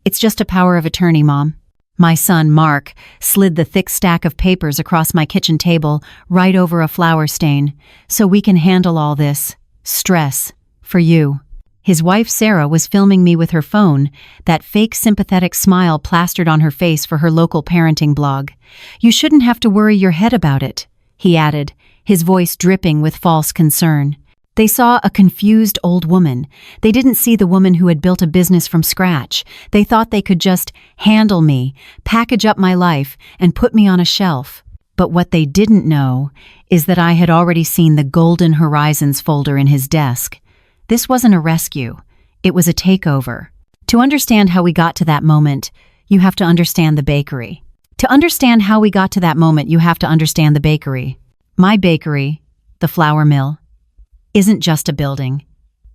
It's just a power of attorney, Mom. My son, Mark, slid the thick stack of papers across my kitchen table right over a flour stain, so we can handle all this stress for you. His wife, Sarah, was filming me with her phone, that fake sympathetic smile plastered on her face for her local parenting blog. You shouldn't have to worry your head about it, he added, his voice dripping with false concern. They saw a confused old woman. They didn't see the woman who had built a business from scratch. They thought they could just handle me, package up my life, and put me on a shelf. But what they didn't know is that I had already seen the Golden Horizons folder in his desk. This wasn't a rescue. It was a takeover. To understand how we got to that moment, you have to understand the bakery. To understand how we got to that moment, you have to understand the bakery. My bakery, the flour mill, isn't just a building.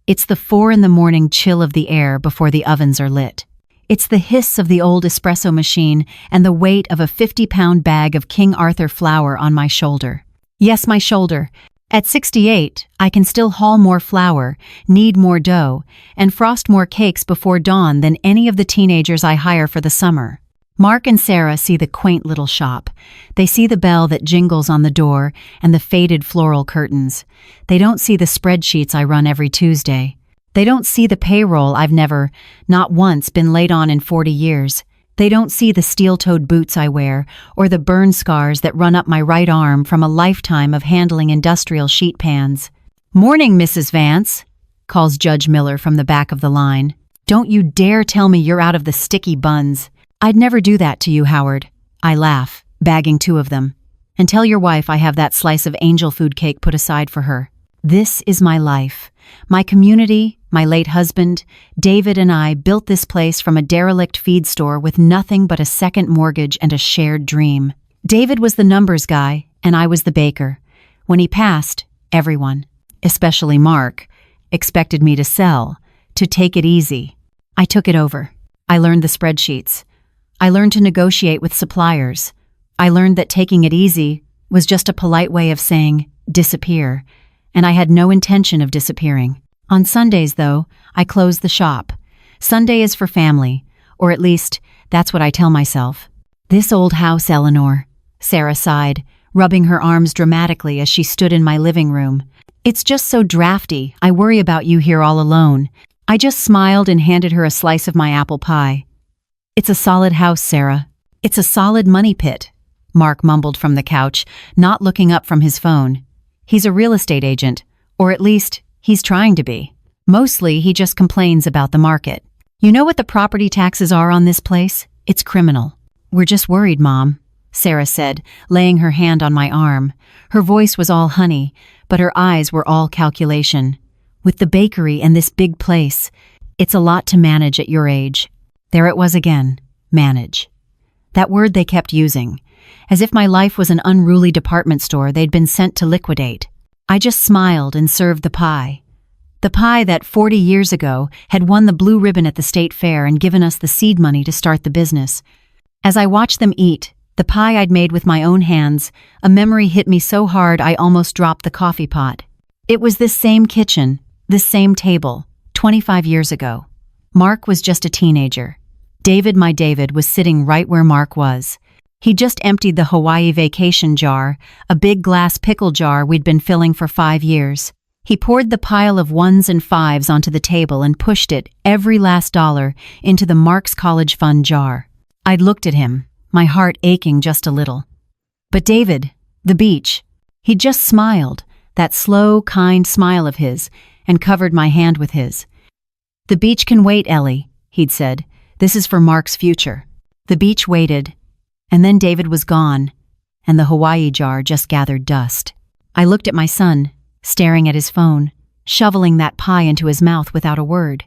It's the 4 a.m. chill of the air before the ovens are lit. It's the hiss of the old espresso machine and the weight of a 50-pound bag of King Arthur flour on my shoulder. Yes, my shoulder. At 68, I can still haul more flour, knead more dough, and frost more cakes before dawn than any of the teenagers I hire for the summer. Mark and Sarah see the quaint little shop. They see the bell that jingles on the door and the faded floral curtains. They don't see the spreadsheets I run every Tuesday. They don't see the payroll I've never, not once, been late on in 40 years. They don't see the steel-toed boots I wear or the burn scars that run up my right arm from a lifetime of handling industrial sheet pans. "Morning, Mrs. Vance," calls Judge Miller from the back of the line. "Don't you dare tell me you're out of the sticky buns. I'd never do that to you, Howard." I laugh, bagging 2 of them. "And tell your wife I have that slice of angel food cake put aside for her." This is my life. My community, my late husband, David and I built this place from a derelict feed store with nothing but a second mortgage and a shared dream. David was the numbers guy, and I was the baker. When he passed, everyone, especially Mark, expected me to sell, to take it easy. I took it over. I learned the spreadsheets. I learned to negotiate with suppliers. I learned that taking it easy was just a polite way of saying, disappear, and I had no intention of disappearing. On Sundays, though, I closed the shop. Sunday is for family, or at least, that's what I tell myself. "This old house, Eleanor," Sarah sighed, rubbing her arms dramatically as she stood in my living room. "It's just so drafty. I worry about you here all alone." I just smiled and handed her a slice of my apple pie. "It's a solid house, Sarah. It's a solid money pit," Mark mumbled from the couch, not looking up from his phone. He's a real estate agent, or at least, he's trying to be. Mostly, he just complains about the market. "You know what the property taxes are on this place? It's criminal." "We're just worried, Mom," Sarah said, laying her hand on my arm. Her voice was all honey, but her eyes were all calculation. "With the bakery and this big place, it's a lot to manage at your age." There it was again, manage. That word they kept using, as if my life was an unruly department store they'd been sent to liquidate. I just smiled and served the pie. The pie that 40 years ago had won the blue ribbon at the state fair and given us the seed money to start the business. As I watched them eat, the pie I'd made with my own hands, a memory hit me so hard I almost dropped the coffee pot. It was this same kitchen, this same table, 25 years ago. Mark was just a teenager. David, my David, was sitting right where Mark was. He just emptied the Hawaii vacation jar, a big glass pickle jar we'd been filling for 5 years. He poured the pile of 1s and 5s onto the table and pushed it, every last dollar, into the Mark's College Fund jar. I'd looked at him, my heart aching just a little. But David, the beach, he'd just smiled, that slow, kind smile of his, and covered my hand with his. "The beach can wait, Ellie," he'd said. "This is for Mark's future." The beach waited, and then David was gone, and the Hawaii jar just gathered dust. I looked at my son, staring at his phone, shoveling that pie into his mouth without a word.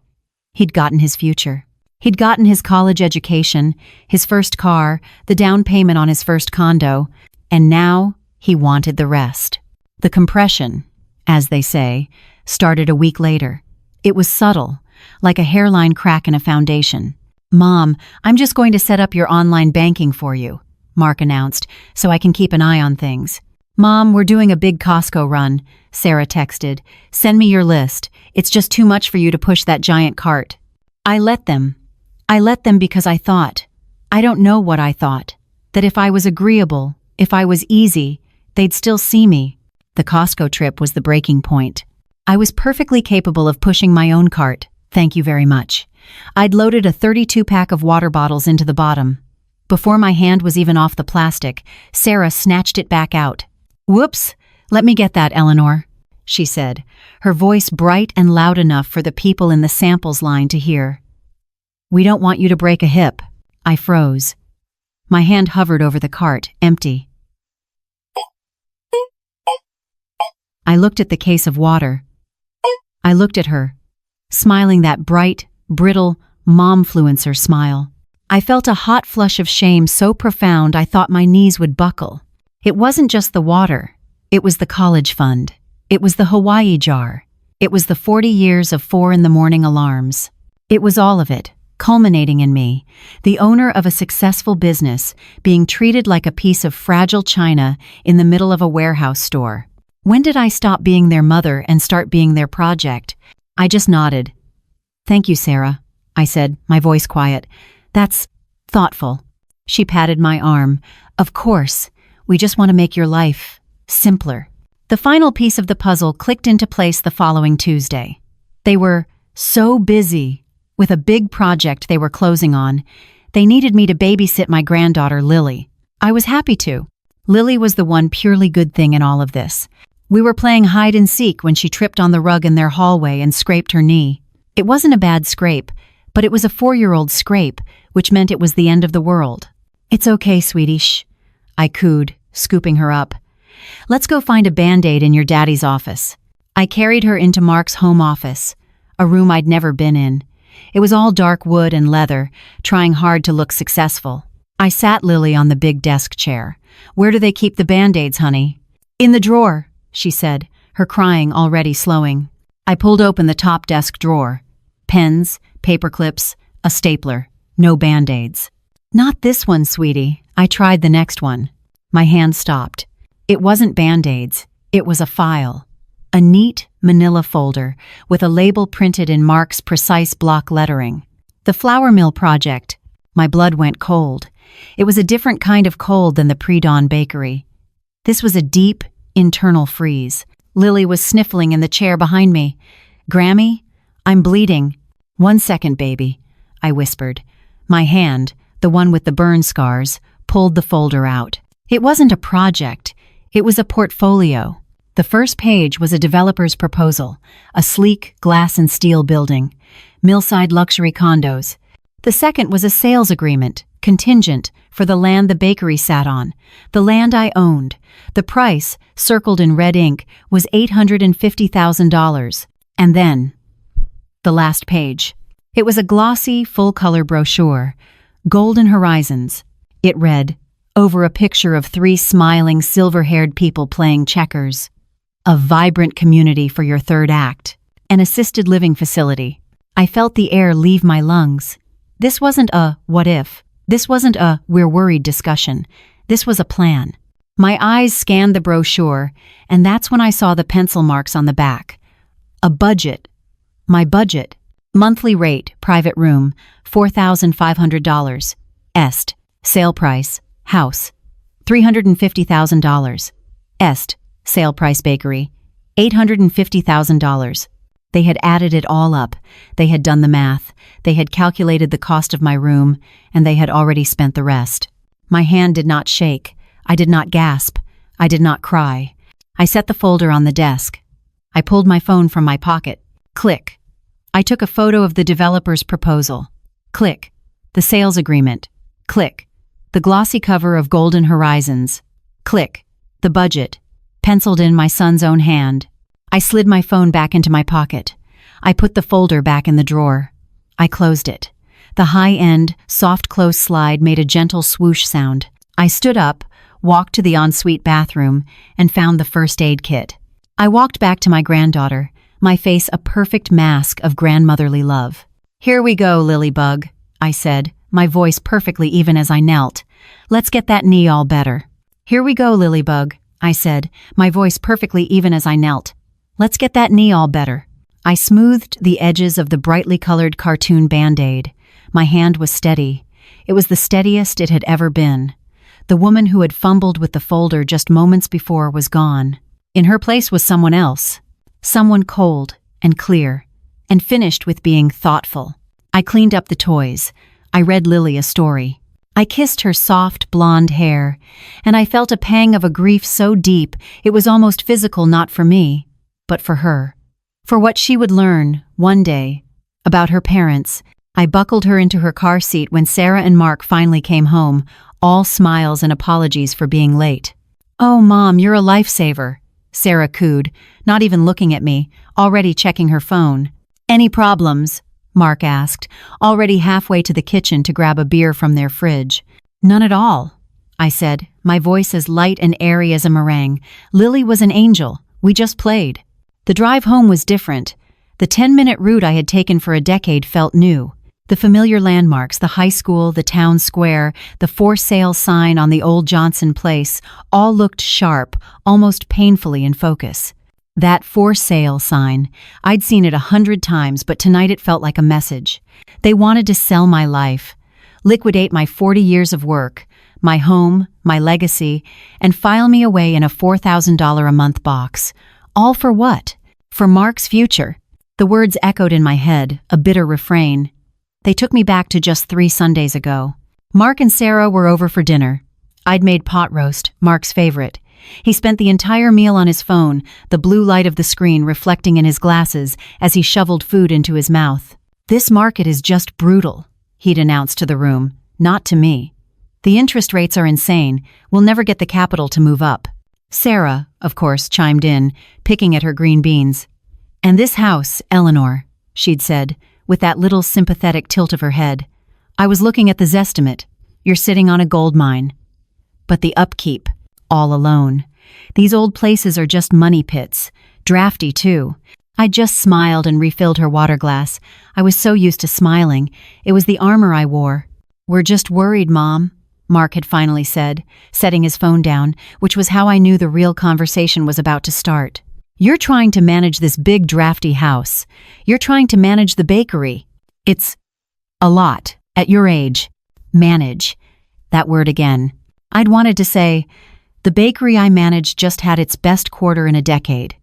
He'd gotten his future. He'd gotten his college education, his first car, the down payment on his first condo, and now he wanted the rest. The compression, as they say, started a week later. It was subtle, like a hairline crack in a foundation. "Mom, I'm just going to set up your online banking for you," Mark announced, "so I can keep an eye on things." "Mom, we're doing a big Costco run," Sarah texted. "Send me your list. It's just too much for you to push that giant cart." I let them. I let them because I don't know what I thought, that if I was agreeable, if I was easy, they'd still see me. The Costco trip was the breaking point. I was perfectly capable of pushing my own cart, thank you very much. I'd loaded a 32-pack of water bottles into the bottom. Before my hand was even off the plastic, Sarah snatched it back out. "Whoops, let me get that, Eleanor," she said, her voice bright and loud enough for the people in the samples line to hear. "We don't want you to break a hip." I froze. My hand hovered over the cart, empty. I looked at the case of water. I looked at her, smiling that bright, brittle, momfluencer smile. I felt a hot flush of shame so profound I thought my knees would buckle. It wasn't just the water. It was the college fund. It was the Hawaii jar. It was the 40 years of 4 a.m. alarms. It was all of it, culminating in me, the owner of a successful business, being treated like a piece of fragile china in the middle of a warehouse store. When did I stop being their mother and start being their project? I just nodded. "Thank you, Sarah," I said, my voice quiet. "That's thoughtful." She patted my arm. "Of course, we just want to make your life simpler." The final piece of the puzzle clicked into place the following Tuesday. They were so busy with a big project they were closing on. They needed me to babysit my granddaughter, Lily. I was happy to. Lily was the one purely good thing in all of this. We were playing hide and seek when she tripped on the rug in their hallway and scraped her knee. It wasn't a bad scrape, but it was a 4-year-old scrape, which meant it was the end of the world. "It's okay, sweetie, shh," I cooed, scooping her up. "Let's go find a Band-Aid in your daddy's office." I carried her into Mark's home office, a room I'd never been in. It was all dark wood and leather, trying hard to look successful. I sat Lily on the big desk chair. "Where do they keep the Band-Aids, honey?" "In the drawer," she said, her crying already slowing. I pulled open the top desk drawer. Pens, paper clips, a stapler. No Band-Aids. "Not this one, sweetie." I tried the next one. My hand stopped. It wasn't Band-Aids. It was a file. A neat manila folder with a label printed in Mark's precise block lettering. The flour mill project. My blood went cold. It was a different kind of cold than the pre-dawn bakery. This was a deep, internal freeze. Lily was sniffling in the chair behind me. "Grammy, I'm bleeding." "1 second, baby," I whispered. My hand, the one with the burn scars, pulled the folder out. It wasn't a project. It was a portfolio. The first page was a developer's proposal, a sleek glass and steel building, Millside luxury condos. The second was a sales agreement, contingent, for the land the bakery sat on, the land I owned. The price, circled in red ink, was $850,000. And then, the last page. It was a glossy, full-color brochure, Golden Horizons. It read, over a picture of 3 smiling, silver-haired people playing checkers. "A vibrant community for your third act. An assisted living facility." I felt the air leave my lungs. This wasn't a what if. This wasn't a we're worried discussion. This was a plan. My eyes scanned the brochure, and that's when I saw the pencil marks on the back. A budget. My budget. Monthly rate, private room, $4,500. Est. Sale price, house, $350,000. Est. Sale price bakery, $850,000. They had added it all up. They had done the math. They had calculated the cost of my room, and they had already spent the rest. My hand did not shake. I did not gasp. I did not cry. I set the folder on the desk. I pulled my phone from my pocket. Click. I took a photo of the developer's proposal. Click. The sales agreement. Click. The glossy cover of Golden Horizons. Click. The budget. Penciled in my son's own hand. I slid my phone back into my pocket. I put the folder back in the drawer. I closed it. The high-end, soft-close slide made a gentle swoosh sound. I stood up, walked to the ensuite bathroom, and found the first aid kit. I walked back to my granddaughter, my face a perfect mask of grandmotherly love. "Here we go, Lilybug," I said, my voice perfectly even as I knelt. "Let's get that knee all better." "Here we go, Lilybug," I said, my voice perfectly even as I knelt. "Let's get that knee all better." I smoothed the edges of the brightly colored cartoon Band-Aid. My hand was steady. It was the steadiest it had ever been. The woman who had fumbled with the folder just moments before was gone. In her place was someone else. Someone cold and clear, and finished with being thoughtful. I cleaned up the toys. I read Lily a story. I kissed her soft blonde hair, and I felt a pang of a grief so deep it was almost physical, not for me, but for her. For what she would learn, one day, about her parents. I buckled her into her car seat when Sarah and Mark finally came home, all smiles and apologies for being late. "Oh, Mom, you're a lifesaver," Sarah cooed, not even looking at me, already checking her phone. "Any problems?" Mark asked, already halfway to the kitchen to grab a beer from their fridge. "None at all," I said, my voice as light and airy as a meringue. "Lily was an angel. We just played." The drive home was different. The 10-minute route I had taken for a decade felt new. The familiar landmarks, the high school, the town square, the for sale sign on the old Johnson place, all looked sharp, almost painfully in focus. That for sale sign, I'd seen it 100 times, but tonight it felt like a message. They wanted to sell my life, liquidate my 40 years of work, my home, my legacy, and file me away in a $4,000 a month box. All for what? For Mark's future. The words echoed in my head, a bitter refrain. They took me back to just 3 Sundays ago. Mark and Sarah were over for dinner. I'd made pot roast, Mark's favorite. He spent the entire meal on his phone, the blue light of the screen reflecting in his glasses as he shoveled food into his mouth. "This market is just brutal," he'd announced to the room, not to me. "The interest rates are insane. We'll never get the capital to move up." Sarah, of course, chimed in, picking at her green beans. "And this house, Eleanor," she'd said, with that little sympathetic tilt of her head. "I was looking at the Zestimate. You're sitting on a gold mine. But the upkeep, all alone. These old places are just money pits. Drafty, too." I just smiled and refilled her water glass. I was so used to smiling. It was the armor I wore. "We're just worried, Mom," Mark had finally said, setting his phone down, which was how I knew the real conversation was about to start. "You're trying to manage this big drafty house. You're trying to manage the bakery. It's a lot, at your age. Manage." That word again. I'd wanted to say, "The bakery I managed just had its best quarter in a decade."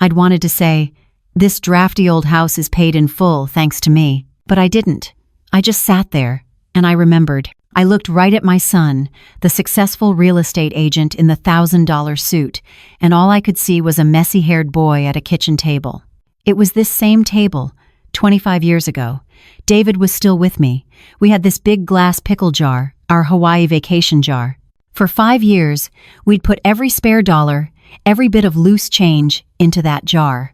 I'd wanted to say, "This drafty old house is paid in full thanks to me." But I didn't. I just sat there, and I remembered. I looked right at my son, the successful real estate agent in the $1,000 suit, and all I could see was a messy-haired boy at a kitchen table. It was this same table, 25 years ago. David was still with me. We had this big glass pickle jar, our Hawaii vacation jar. For 5 years, we'd put every spare dollar, every bit of loose change, into that jar.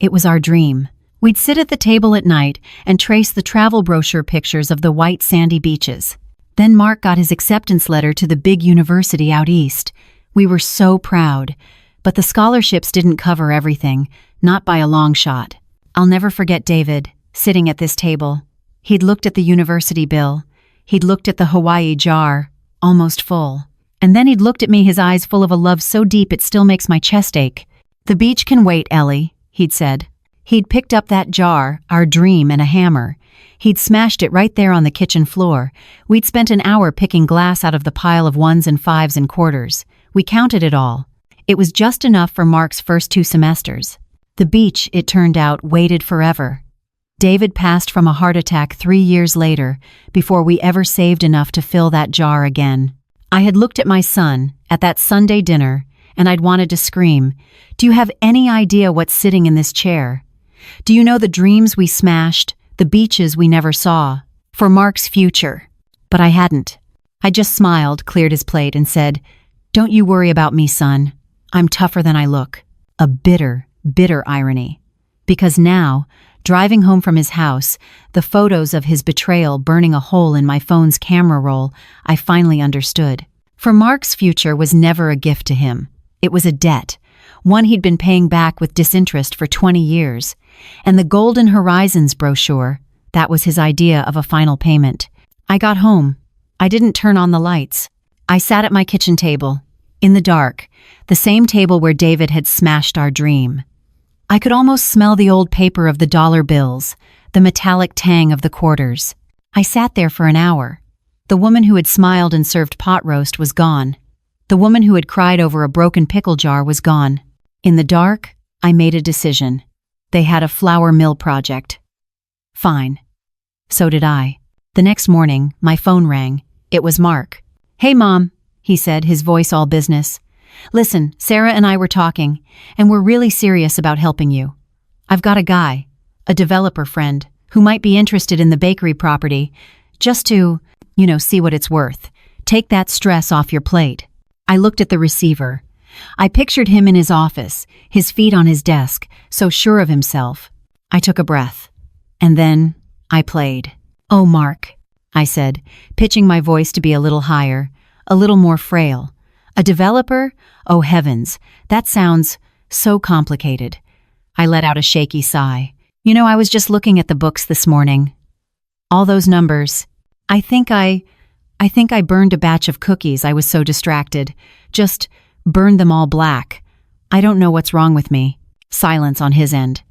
It was our dream. We'd sit at the table at night and trace the travel brochure pictures of the white sandy beaches. Then Mark got his acceptance letter to the big university out east. We were so proud. But the scholarships didn't cover everything, not by a long shot. I'll never forget David, sitting at this table. He'd looked at the university bill. He'd looked at the Hawaii jar, almost full. And then he'd looked at me, his eyes full of a love so deep it still makes my chest ache. "The beach can wait, Ellie," he'd said. He'd picked up that jar, our dream, and a hammer. He'd smashed it right there on the kitchen floor. We'd spent an hour picking glass out of the pile of 1s and 5s and quarters. We counted it all. It was just enough for Mark's first 2 semesters. The beach, it turned out, waited forever. David passed from a heart attack 3 years later, before we ever saved enough to fill that jar again. I had looked at my son, at that Sunday dinner, and I'd wanted to scream, "Do you have any idea what's sitting in this chair? Do you know the dreams we smashed, the beaches we never saw, for Mark's future?" But I hadn't. I just smiled, cleared his plate, and said, "Don't you worry about me, son. I'm tougher than I look." A bitter, bitter irony. Because now, driving home from his house, the photos of his betrayal burning a hole in my phone's camera roll, I finally understood. For Mark's future was never a gift to him. It was a debt, one he'd been paying back with disinterest for 20 years. And the Golden Horizons brochure, that was his idea of a final payment. I got home. I didn't turn on the lights. I sat at my kitchen table, in the dark, the same table where David had smashed our dream. I could almost smell the old paper of the dollar bills, the metallic tang of the quarters. I sat there for an hour. The woman who had smiled and served pot roast was gone. The woman who had cried over a broken pickle jar was gone. In the dark, I made a decision. They had a flour mill project. Fine. So did I. The next morning, my phone rang. It was Mark. "Hey, Mom," he said, his voice all business. "Listen, Sarah and I were talking, and we're really serious about helping you. I've got a guy, a developer friend, who might be interested in the bakery property, just to, see what it's worth. Take that stress off your plate." I looked at the receiver. I pictured him in his office, his feet on his desk, so sure of himself. I took a breath. And then I played. "Oh, Mark," I said, pitching my voice to be a little higher, a little more frail. "A developer? Oh, heavens, that sounds so complicated." I let out a shaky sigh. I was just looking at the books this morning. All those numbers. I think I burned a batch of cookies. I was so distracted. Just burned them all black. I don't know what's wrong with me. Silence on his end.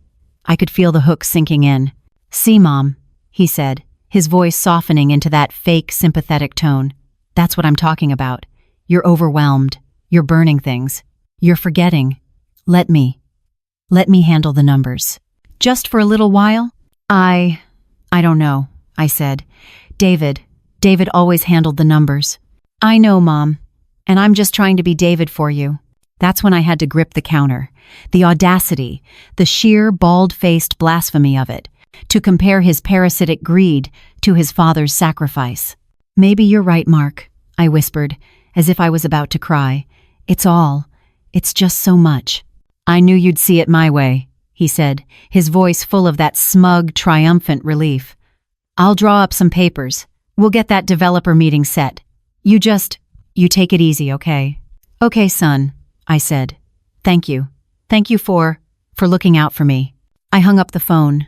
I could feel the hook sinking in. "See, Mom," he said, his voice softening into that fake sympathetic tone. "That's what I'm talking about. You're overwhelmed. You're burning things. You're forgetting. Let me handle the numbers. Just for a little while?" I don't know," I said. David always handled the numbers." "I know, Mom, and I'm just trying to be David for you." That's when I had to grip the counter. The audacity, the sheer bald-faced blasphemy of it, to compare his parasitic greed to his father's sacrifice. "Maybe you're right, Mark," I whispered, as if I was about to cry. It's just so much." "I knew you'd see it my way," he said, his voice full of that smug, triumphant relief. "I'll draw up some papers. We'll get that developer meeting set. You take it easy, okay?" "Okay, son," I said. Thank you. Thank you for looking out for me." I hung up the phone.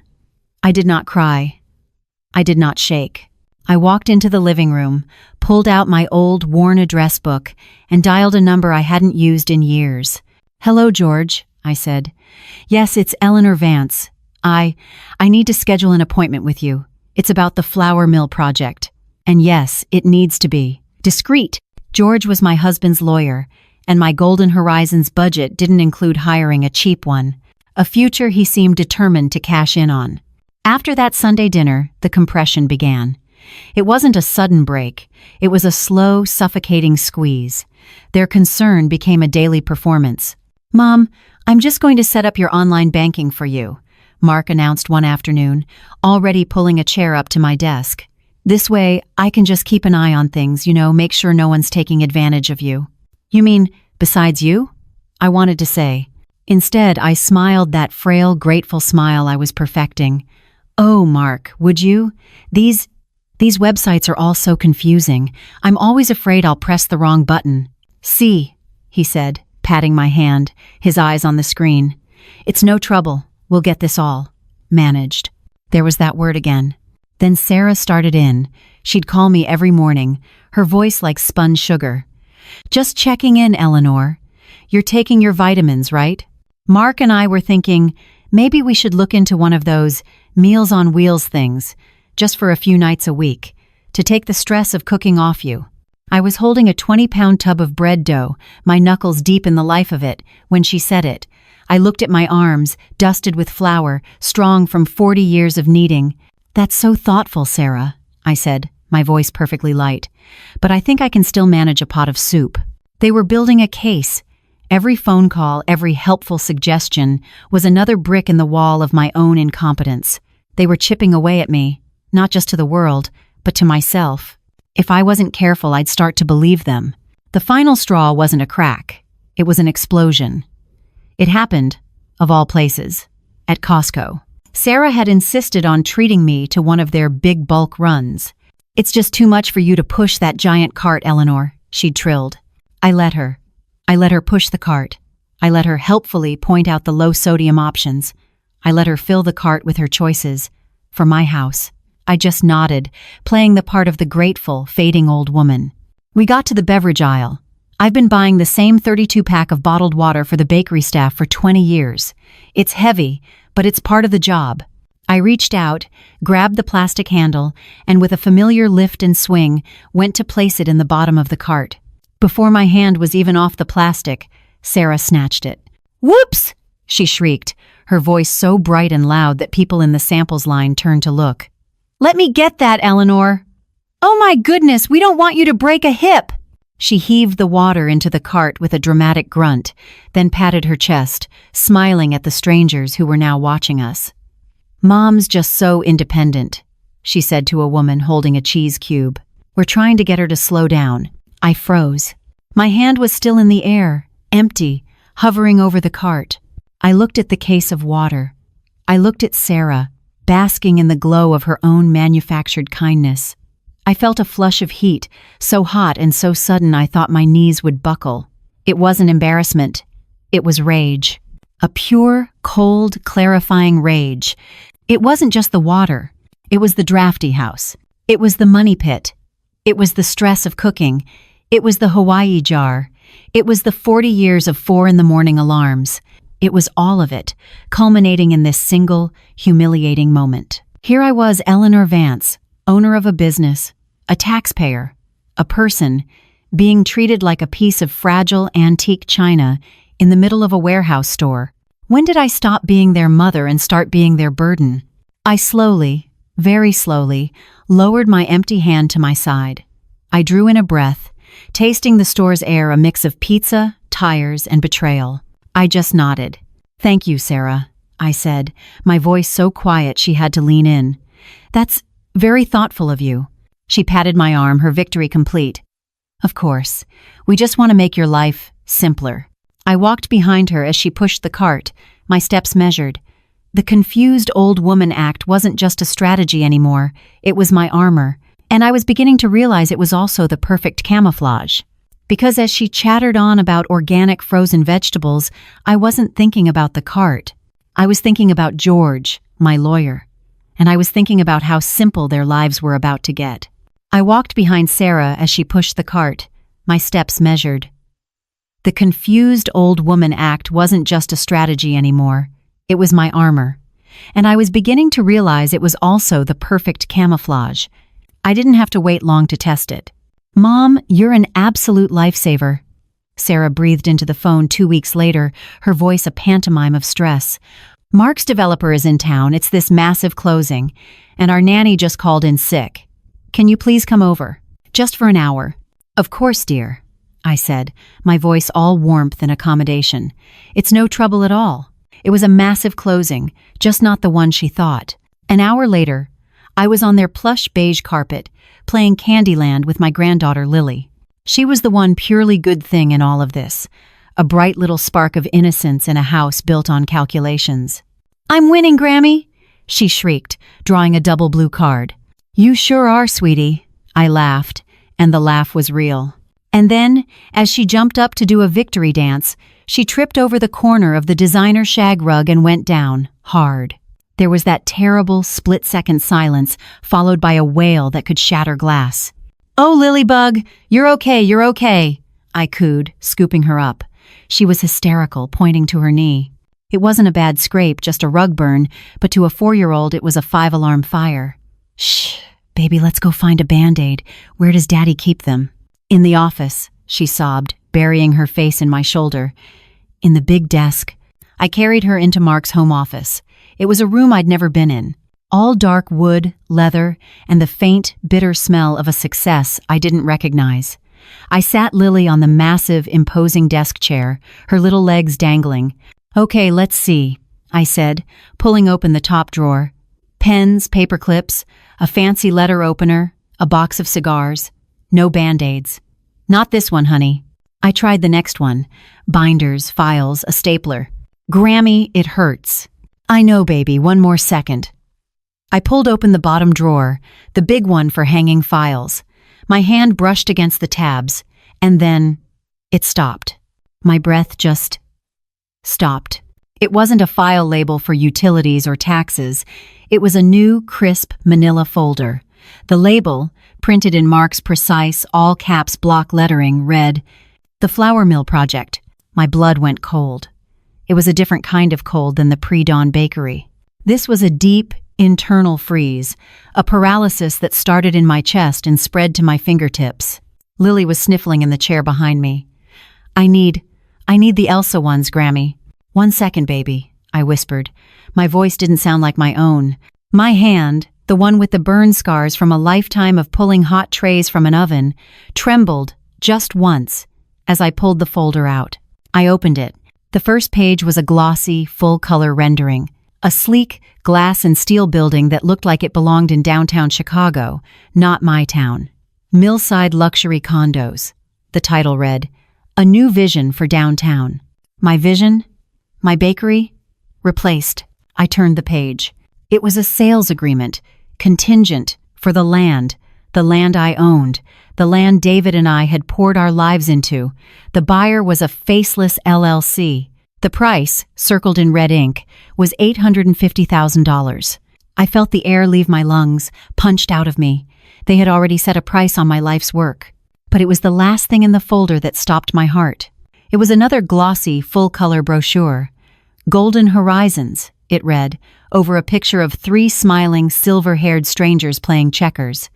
I did not cry. I did not shake. I walked into the living room, pulled out my old, worn address book, and dialed a number I hadn't used in years. "Hello, George," I said. "Yes, it's Eleanor Vance. I need to schedule an appointment with you. It's about the flour mill project. And yes, it needs to be discreet." George was my husband's lawyer, and my Golden Horizons budget didn't include hiring a cheap one, a future he seemed determined to cash in on. After that Sunday dinner, the compression began. It wasn't a sudden break. It was a slow, suffocating squeeze. Their concern became a daily performance. "Mom, I'm just going to set up your online banking for you," Mark announced one afternoon, already pulling a chair up to my desk. "This way, I can just keep an eye on things, make sure no one's taking advantage of you." "You mean, besides you?" I wanted to say. Instead, I smiled that frail, grateful smile I was perfecting. "Oh, Mark, would you? These websites are all so confusing. I'm always afraid I'll press the wrong button." "See," he said, patting my hand, his eyes on the screen. "It's no trouble. We'll get this all managed." There was that word again. Then Sarah started in. She'd call me every morning, her voice like spun sugar. "Just checking in, Eleanor. You're taking your vitamins, right?" Mark and I were thinking, maybe we should look into one of those Meals on Wheels things, just for a few nights a week, to take the stress of cooking off you. I was holding a 20-pound tub of bread dough, my knuckles deep in the life of it, when she said it. I looked at my arms, dusted with flour, strong from 40 years of kneading. "That's so thoughtful, Sarah," I said, my voice perfectly light. "But I think I can still manage a pot of soup." They were building a case. Every phone call, every helpful suggestion was another brick in the wall of my own incompetence. They were chipping away at me, not just to the world, but to myself. If I wasn't careful, I'd start to believe them. The final straw wasn't a crack. It was an explosion. It happened, of all places, at Costco. Sarah had insisted on treating me to one of their big bulk runs. "It's just too much for you to push that giant cart, Eleanor," she'd trilled. I let her. I let her push the cart. I let her helpfully point out the low-sodium options. I let her fill the cart with her choices. For my house. I just nodded, playing the part of the grateful, fading old woman. We got to the beverage aisle. I've been buying the same 32-pack of bottled water for the bakery staff for 20 years. It's heavy, but it's part of the job. I reached out, grabbed the plastic handle, and with a familiar lift and swing, went to place it in the bottom of the cart. Before my hand was even off the plastic, Sarah snatched it. "Whoops!" she shrieked, her voice so bright and loud that people in the samples line turned to look. "Let me get that, Eleanor!" "Oh my goodness, we don't want you to break a hip!" She heaved the water into the cart with a dramatic grunt, then patted her chest, smiling at the strangers who were now watching us. "Mom's just so independent," she said to a woman holding a cheese cube. "We're trying to get her to slow down." I froze. My hand was still in the air, empty, hovering over the cart. I looked at the case of water. I looked at Sarah, basking in the glow of her own manufactured kindness. I felt a flush of heat, so hot and so sudden I thought my knees would buckle. It wasn't embarrassment. It was rage. A pure, cold, clarifying rage. It wasn't just the water. It was the drafty house. It was the money pit. It was the stress of cooking. It was the Hawaii jar. It was the 40 years of 4 a.m. alarms. It was all of it, culminating in this single, humiliating moment. Here I was, Eleanor Vance, owner of a business, a taxpayer, a person, being treated like a piece of fragile, antique china in the middle of a warehouse store. When did I stop being their mother and start being their burden? I slowly, very slowly, lowered my empty hand to my side. I drew in a breath, tasting the store's air, a mix of pizza, tires, and betrayal. I just nodded. "Thank you, Sarah," I said, my voice so quiet she had to lean in. "That's very thoughtful of you." She patted my arm, her victory complete. "Of course, we just want to make your life simpler." I walked behind her as she pushed the cart, my steps measured. The confused old woman act wasn't just a strategy anymore, it was my armor, and I was beginning to realize it was also the perfect camouflage. Because as she chattered on about organic frozen vegetables, I wasn't thinking about the cart. I was thinking about George, my lawyer, and I was thinking about how simple their lives were about to get. I walked behind Sarah as she pushed the cart, my steps measured. The confused old woman act wasn't just a strategy anymore, it was my armor, and I was beginning to realize it was also the perfect camouflage. I didn't have to wait long to test it. "Mom, you're an absolute lifesaver," Sarah breathed into the phone 2 weeks later, her voice a pantomime of stress. "Mark's developer is in town, it's this massive closing, and our nanny just called in sick. Can you please come over? Just for an hour." "Of course, dear," I said, my voice all warmth and accommodation. "It's no trouble at all." It was a massive closing, just not the one she thought. An hour later, I was on their plush beige carpet, playing Candyland with my granddaughter Lily. She was the one purely good thing in all of this, a bright little spark of innocence in a house built on calculations. "I'm winning, Grammy!" she shrieked, drawing a double blue card. "You sure are, sweetie," I laughed, and the laugh was real. And then, as she jumped up to do a victory dance, she tripped over the corner of the designer shag rug and went down, hard. There was that terrible split-second silence, followed by a wail that could shatter glass. "Oh, Lilybug, you're okay, I cooed, scooping her up. She was hysterical, pointing to her knee. It wasn't a bad scrape, just a rug burn, but to a 4-year-old it was a 5-alarm fire. "Shh, baby, let's go find a Band-Aid. Where does Daddy keep them?" "In the office," she sobbed, burying her face in my shoulder. "In the big desk." I carried her into Mark's home office. It was a room I'd never been in. All dark wood, leather, and the faint, bitter smell of a success I didn't recognize. I sat Lily on the massive, imposing desk chair, her little legs dangling. "Okay, let's see," I said, pulling open the top drawer. Pens, paper clips, a fancy letter opener, a box of cigars. No Band-Aids. "Not this one, honey." I tried the next one. Binders, files, a stapler. "Grammy, it hurts." "I know, baby, one more second." I pulled open the bottom drawer, the big one for hanging files. My hand brushed against the tabs, and then it stopped. My breath just stopped. It wasn't a file label for utilities or taxes. It was a new, crisp manila folder. The label, printed in Mark's precise, all-caps block lettering, read, "The Flour Mill Project." My blood went cold. It was a different kind of cold than the pre-dawn bakery. This was a deep, Internal freeze, a paralysis that started in my chest and spread to my fingertips. Lily was sniffling in the chair behind me. I need the Elsa ones, Grammy. 1 second, baby, I whispered. My voice didn't sound like my own. My hand, the one with the burn scars from a lifetime of pulling hot trays from an oven, trembled just once as I pulled the folder out. I opened it. The first page was a glossy, full-color rendering. A sleek, glass and steel building that looked like it belonged in downtown Chicago, not my town. Millside Luxury Condos. The title read, "A New Vision for Downtown." My vision? My bakery? Replaced. I turned the page. It was a sales agreement, contingent, for the land I owned, the land David and I had poured our lives into. The buyer was a faceless LLC. The price, circled in red ink, was $850,000. I felt the air leave my lungs, punched out of me. They had already set a price on my life's work. But it was the last thing in the folder that stopped my heart. It was another glossy, full-color brochure. "Golden Horizons," it read, over a picture of 3 smiling, silver-haired strangers playing checkers.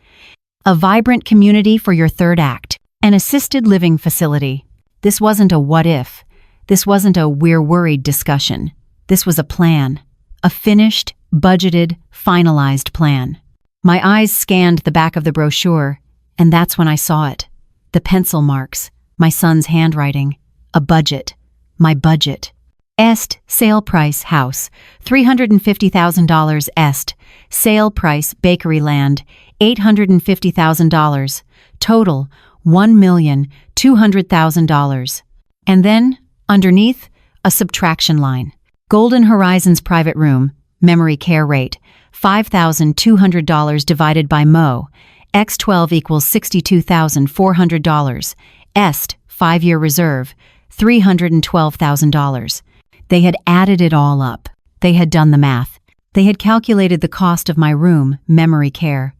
"A vibrant community for your third act. An assisted living facility." This wasn't a what if. This wasn't a we're worried discussion. This was a plan. A finished, budgeted, finalized plan. My eyes scanned the back of the brochure, and that's when I saw it. The pencil marks, my son's handwriting, a budget, my budget. Est, sale price house, $350,000 est, sale price bakery land, $850,000, total $1,200,000. And then, underneath, a subtraction line. Golden Horizons private room, memory care rate, $5,200 divided by Mo, x12 equals $62,400, est, 5-year reserve, $312,000. They had added it all up. They had done the math. They had calculated the cost of my room, memory care.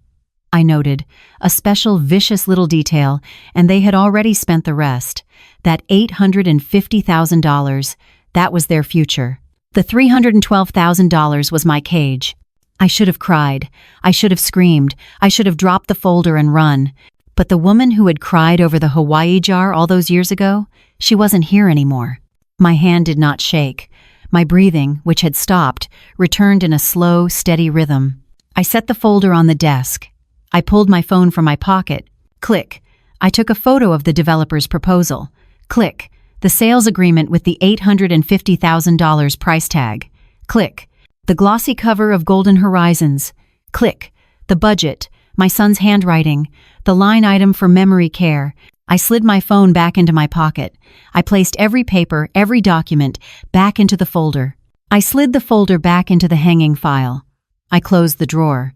I noted, a special vicious little detail, and they had already spent the rest. That $850,000, that was their future. The $312,000 was my cage. I should have cried. I should have screamed. I should have dropped the folder and run. But the woman who had cried over the Hawaii jar all those years ago, she wasn't here anymore. My hand did not shake. My breathing, which had stopped, returned in a slow, steady rhythm. I set the folder on the desk. I pulled my phone from my pocket. Click. I took a photo of the developer's proposal. Click. The sales agreement with the $850,000 price tag. Click. The glossy cover of Golden Horizons. Click. The budget. My son's handwriting. The line item for memory care. I slid my phone back into my pocket. I placed every paper, every document, back into the folder. I slid the folder back into the hanging file. I closed the drawer.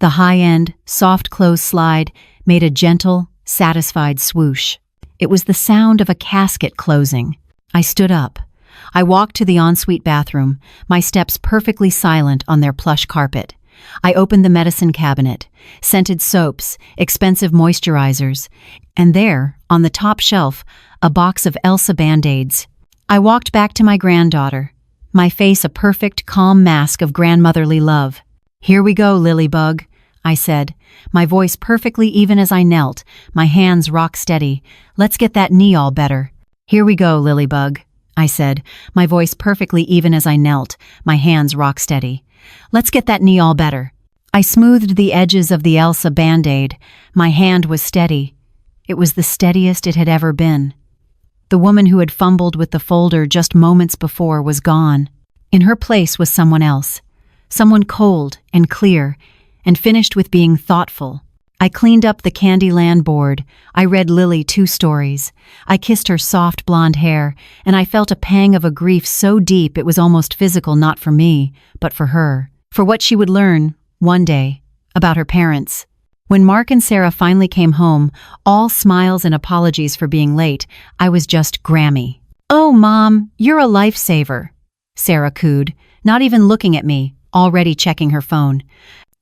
The high-end, soft-close slide made a gentle, satisfied swoosh. It was the sound of a casket closing. I stood up. I walked to the ensuite bathroom, my steps perfectly silent on their plush carpet. I opened the medicine cabinet, scented soaps, expensive moisturizers, and there, on the top shelf, a box of Elsa Band-Aids. I walked back to my granddaughter, my face a perfect, calm mask of grandmotherly love. "Here we go, Lilybug," I said, my voice perfectly even as I knelt, my hands rock steady. "Let's get that knee all better." "Here we go, Lilybug," I said, my voice perfectly even as I knelt, my hands rock steady. "Let's get that knee all better." I smoothed the edges of the Elsa Band-Aid. My hand was steady. It was the steadiest it had ever been. The woman who had fumbled with the folder just moments before was gone. In her place was someone else. Someone cold and clear, and finished with being thoughtful. I cleaned up the Candyland board. I read Lily 2 stories. I kissed her soft blonde hair, and I felt a pang of a grief so deep it was almost physical, not for me, but for her. For what she would learn, one day, about her parents. When Mark and Sarah finally came home, all smiles and apologies for being late, I was just Grammy. "Oh, Mom, you're a lifesaver," Sarah cooed, not even looking at me, already checking her phone.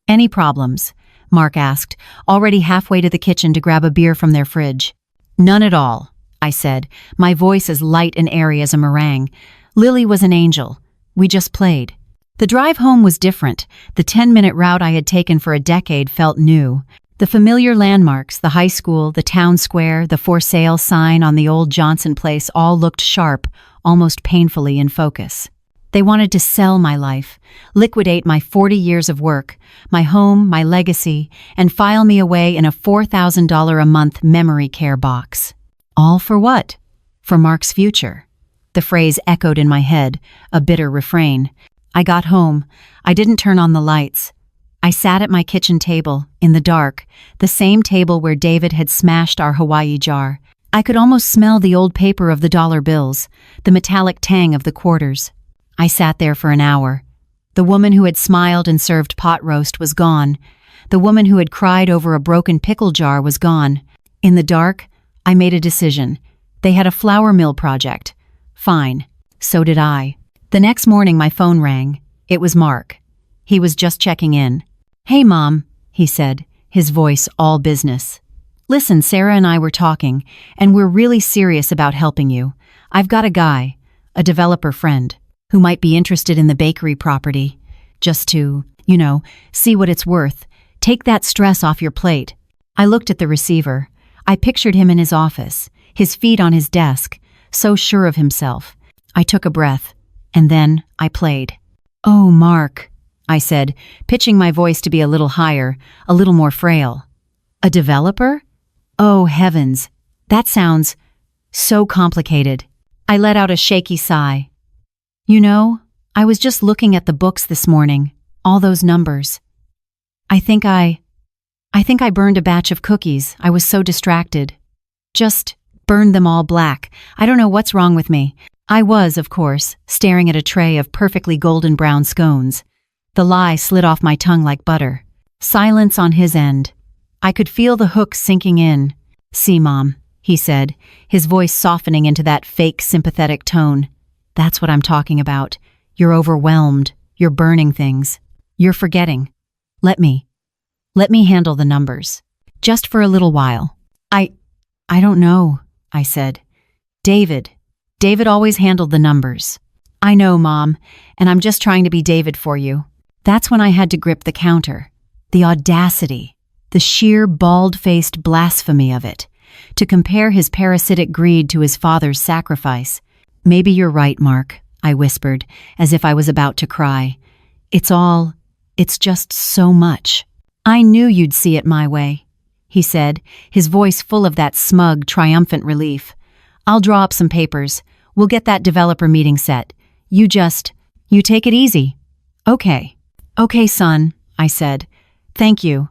"Any problems?" Mark asked, already halfway to the kitchen to grab a beer from their fridge. "None at all," I said, my voice as light and airy as a meringue. "Lily was an angel. We just played." The drive home was different. The 10-minute route I had taken for a decade felt new. The familiar landmarks, the high school, the town square, the for sale sign on the old Johnson place all looked sharp, almost painfully in focus. They wanted to sell my life, liquidate my 40 years of work, my home, my legacy, and file me away in a $4,000 a month memory care box. All for what? For Mark's future. The phrase echoed in my head, a bitter refrain. I got home. I didn't turn on the lights. I sat at my kitchen table, in the dark, the same table where David had smashed our Hawaii jar. I could almost smell the old paper of the dollar bills, the metallic tang of the quarters. I sat there for an hour. The woman who had smiled and served pot roast was gone. The woman who had cried over a broken pickle jar was gone. In the dark, I made a decision. They had a flour mill project. Fine. So did I. The next morning my phone rang. It was Mark. He was just checking in. "Hey, Mom," he said, his voice all business. "Listen, Sarah and I were talking, and we're really serious about helping you. I've got a guy, a developer friend, who might be interested in the bakery property. Just to, see what it's worth. Take that stress off your plate." I looked at the receiver. I pictured him in his office, his feet on his desk, so sure of himself. I took a breath, and then I played. "Oh, Mark," I said, pitching my voice to be a little higher, a little more frail. "A developer? Oh, heavens. That sounds so complicated." I let out a shaky sigh. I was just looking at the books this morning, all those numbers. I think I burned a batch of cookies. I was so distracted. Just burned them all black. I don't know what's wrong with me. I was, of course, staring at a tray of perfectly golden brown scones. The lie slid off my tongue like butter. Silence on his end. I could feel the hook sinking in. "See, Mom," he said, his voice softening into that fake sympathetic tone. "That's what I'm talking about. You're overwhelmed. You're burning things. You're forgetting. Let me handle the numbers. Just for a little while." I don't know," I said. David always handled the numbers." "I know, Mom, and I'm just trying to be David for you." That's when I had to grip the counter. The audacity, the sheer bald-faced blasphemy of it. To compare his parasitic greed to his father's sacrifice. "Maybe you're right, Mark," I whispered, as if I was about to cry. It's just so much." "I knew you'd see it my way," he said, his voice full of that smug, triumphant relief. "I'll draw up some papers. We'll get that developer meeting set. You take it easy." Okay, son," I said. Thank you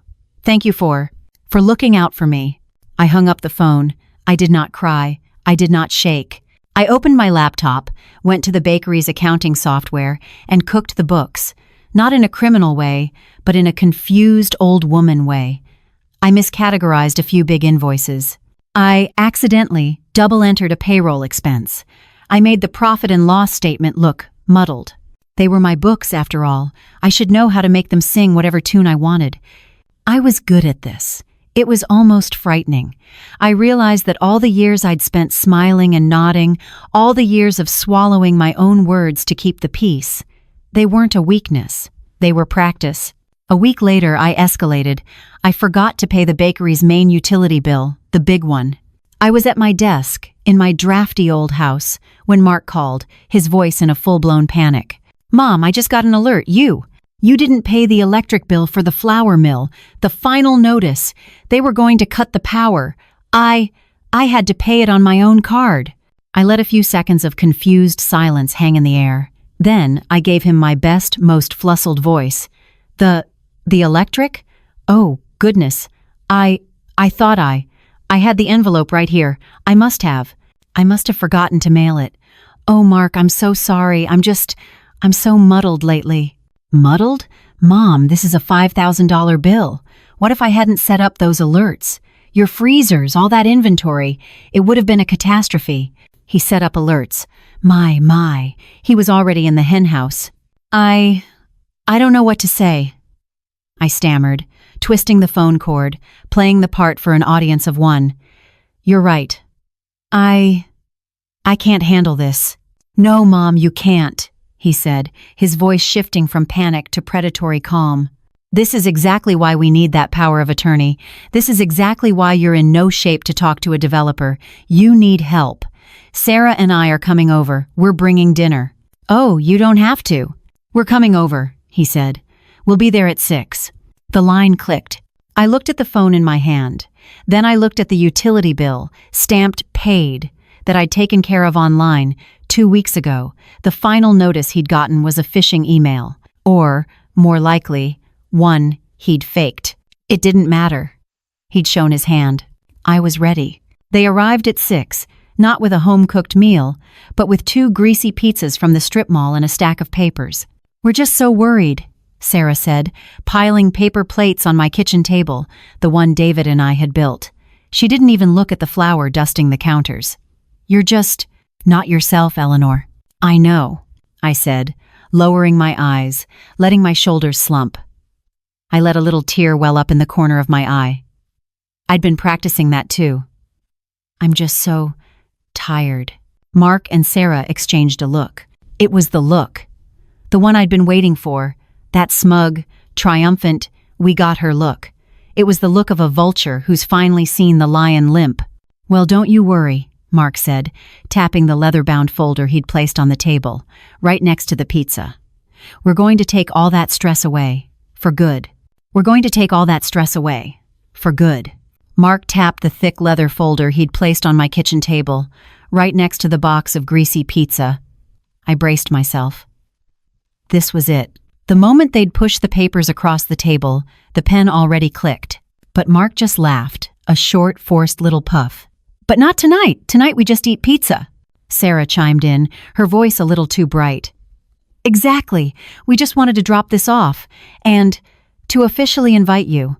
for looking out for me." I hung up the phone. I did not cry. I did not shake. I opened my laptop, went to the bakery's accounting software, and cooked the books. Not in a criminal way, but in a confused old woman way. I miscategorized a few big invoices. I accidentally double-entered a payroll expense. I made the profit and loss statement look muddled. They were my books, after all. I should know how to make them sing whatever tune I wanted. I was good at this. It was almost frightening. I realized that all the years I'd spent smiling and nodding, all the years of swallowing my own words to keep the peace, they weren't a weakness. They were practice. A week later, I escalated. I forgot to pay the bakery's main utility bill, the big one. I was at my desk, in my drafty old house, when Mark called, his voice in a full-blown panic. "Mom, I just got an alert. You didn't pay the electric bill for the flour mill, the final notice. They were going to cut the power. I had to pay it on my own card." I let a few seconds of confused silence hang in the air. Then I gave him my best, most flussled voice. The electric? Oh, goodness. I thought I had the envelope right here. I must have forgotten to mail it. Oh, Mark, I'm so sorry. I'm so muddled lately." "Muddled? Mom, this is a $5,000 bill. What if I hadn't set up those alerts? Your freezers, all that inventory. It would have been a catastrophe." He set up alerts. My. He was already in the hen house. I don't know what to say," I stammered, twisting the phone cord, playing the part for an audience of one. "You're right. I can't handle this." "No, Mom, you can't," he said, his voice shifting from panic to predatory calm. This is exactly why we need that power of attorney. This is exactly why you're in no shape to talk to a developer. You need help. Sarah and I are coming over. We're bringing dinner. Oh, you don't have to. We're coming over, he said. We'll be there at 6. The line clicked. I looked at the phone in my hand. Then I looked at the utility bill, stamped paid, that I'd taken care of online 2 weeks ago. The final notice he'd gotten was a phishing email. Or, more likely, one he'd faked. It didn't matter. He'd shown his hand. I was ready. They arrived at 6, not with a home-cooked meal, but with 2 greasy pizzas from the strip mall and a stack of papers. We're just so worried, Sarah said, piling paper plates on my kitchen table, the one David and I had built. She didn't even look at the flour dusting the counters. You're just not yourself, Eleanor. I know, I said, lowering my eyes, letting my shoulders slump. I let a little tear well up in the corner of my eye. I'd been practicing that too. I'm just so tired. Mark and Sarah exchanged a look. It was the look. The one I'd been waiting for. That smug, triumphant, we got her look. It was the look of a vulture who's finally seen the lion limp. Well, don't you worry, Mark said, tapping the leather-bound folder he'd placed on the table, right next to the pizza. We're going to take all that stress away. For good. We're going to take all that stress away. For good. Mark tapped the thick leather folder he'd placed on my kitchen table, right next to the box of greasy pizza. I braced myself. This was it. The moment they'd pushed the papers across the table, the pen already clicked. But Mark just laughed, a short, forced little puff. But not tonight. Tonight we just eat pizza. Sarah chimed in, her voice a little too bright. Exactly. We just wanted to drop this off. And to officially invite you.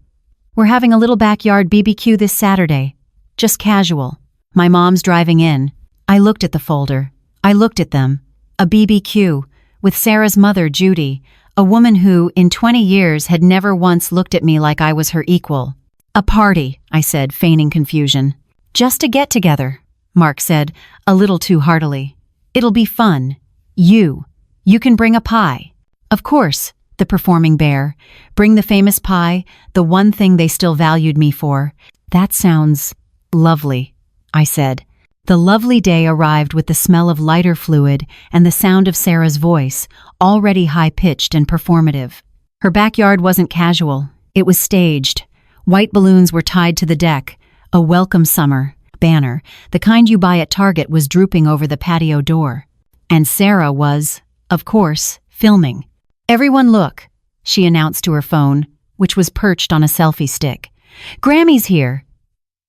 We're having a little backyard BBQ this Saturday. Just casual. My mom's driving in. I looked at the folder. I looked at them. A BBQ with Sarah's mother, Judy, a woman who, in 20 years, had never once looked at me like I was her equal. A party, I said, feigning confusion. Just a get-together, Mark said, a little too heartily. It'll be fun. You can bring a pie. Of course, the performing bear. Bring the famous pie, the one thing they still valued me for. That sounds lovely, I said. The lovely day arrived with the smell of lighter fluid and the sound of Sarah's voice, already high-pitched and performative. Her backyard wasn't casual. It was staged. White balloons were tied to the deck. A welcome summer banner, the kind you buy at Target, was drooping over the patio door. And Sarah was, of course, filming. Everyone look, she announced to her phone, which was perched on a selfie stick. Grammy's here.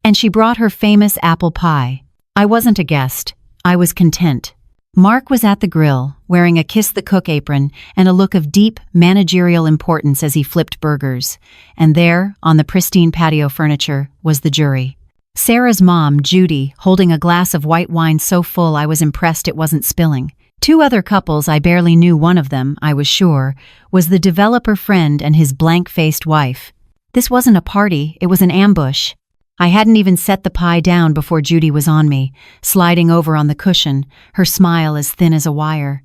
And she brought her famous apple pie. I wasn't a guest. I was content. Mark was at the grill, wearing a Kiss the Cook apron and a look of deep managerial importance as he flipped burgers. And there, on the pristine patio furniture, was the jury. Sarah's mom, Judy, holding a glass of white wine so full I was impressed it wasn't spilling. 2 other couples, I barely knew one of them, I was sure, was the developer friend and his blank-faced wife. This wasn't a party, it was an ambush. I hadn't even set the pie down before Judy was on me, sliding over on the cushion, her smile as thin as a wire.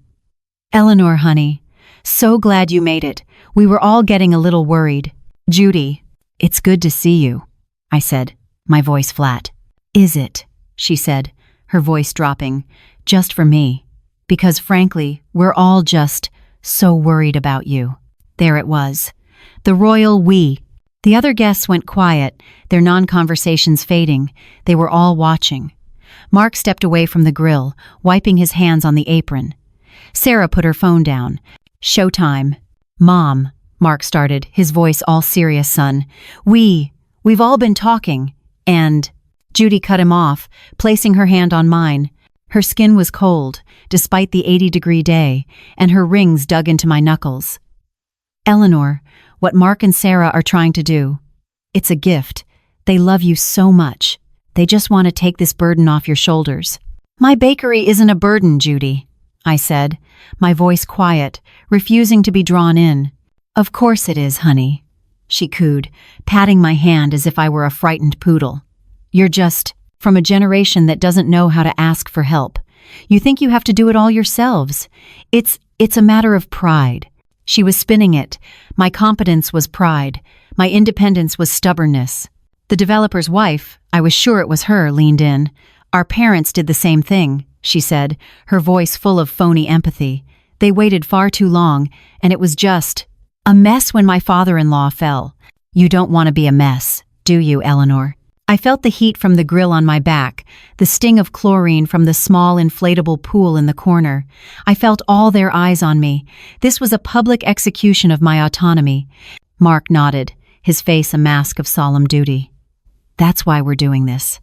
Eleanor, honey, so glad you made it. We were all getting a little worried. Judy, it's good to see you, I said, my voice flat. Is it? She said, her voice dropping, just for me. Because frankly, we're all just so worried about you. There it was. The royal we. The other guests went quiet, their non-conversations fading. They were all watching. Mark stepped away from the grill, wiping his hands on the apron. Sarah put her phone down. Showtime. Mom, Mark started, his voice all serious, son. We've all been talking. And Judy cut him off, placing her hand on mine. Her skin was cold, despite the 80-degree day, and her rings dug into my knuckles. Eleanor, what Mark and Sarah are trying to do, it's a gift. They love you so much. They just want to take this burden off your shoulders. My bakery isn't a burden, Judy, I said, my voice quiet, refusing to be drawn in. Of course it is, honey, she cooed, patting my hand as if I were a frightened poodle. You're just from a generation that doesn't know how to ask for help. You think you have to do it all yourselves. It's a matter of pride." She was spinning it. My competence was pride. My independence was stubbornness. The developer's wife, I was sure it was her, leaned in. "Our parents did the same thing," she said, her voice full of phony empathy. "They waited far too long, and it was just a mess when my father-in-law fell." "You don't want to be a mess, do you, Eleanor?" I felt the heat from the grill on my back, the sting of chlorine from the small inflatable pool in the corner. I felt all their eyes on me. This was a public execution of my autonomy. Mark nodded, his face a mask of solemn duty. "That's why we're doing this.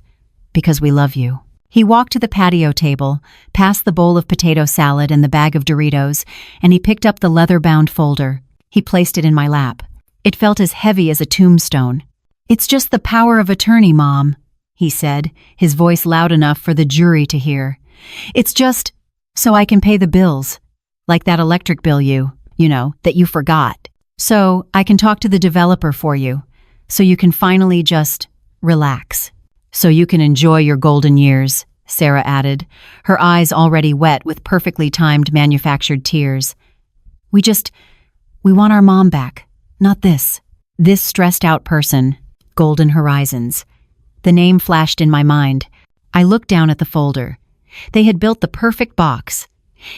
Because we love you." He walked to the patio table, past the bowl of potato salad and the bag of Doritos, and he picked up the leather-bound folder. He placed it in my lap. It felt as heavy as a tombstone. "It's just the power of attorney, Mom," he said, his voice loud enough for the jury to hear. "It's just so I can pay the bills. Like that electric bill that you forgot. So I can talk to the developer for you. So you can finally just relax. So you can enjoy your golden years," Sarah added, her eyes already wet with perfectly timed manufactured tears. We want our mom back, not this. This stressed-out person. Golden Horizons. The name flashed in my mind. I looked down at the folder. They had built the perfect box.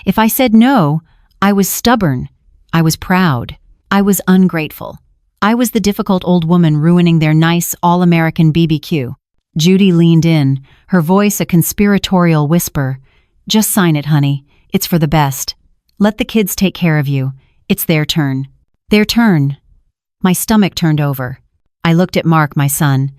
If I said no, I was stubborn. I was proud. I was ungrateful. I was the difficult old woman ruining their nice, all-American BBQ. Judy leaned in, her voice a conspiratorial whisper. "Just sign it, honey. It's for the best. Let the kids take care of you. It's their turn." Their turn. My stomach turned over. I looked at Mark, my son,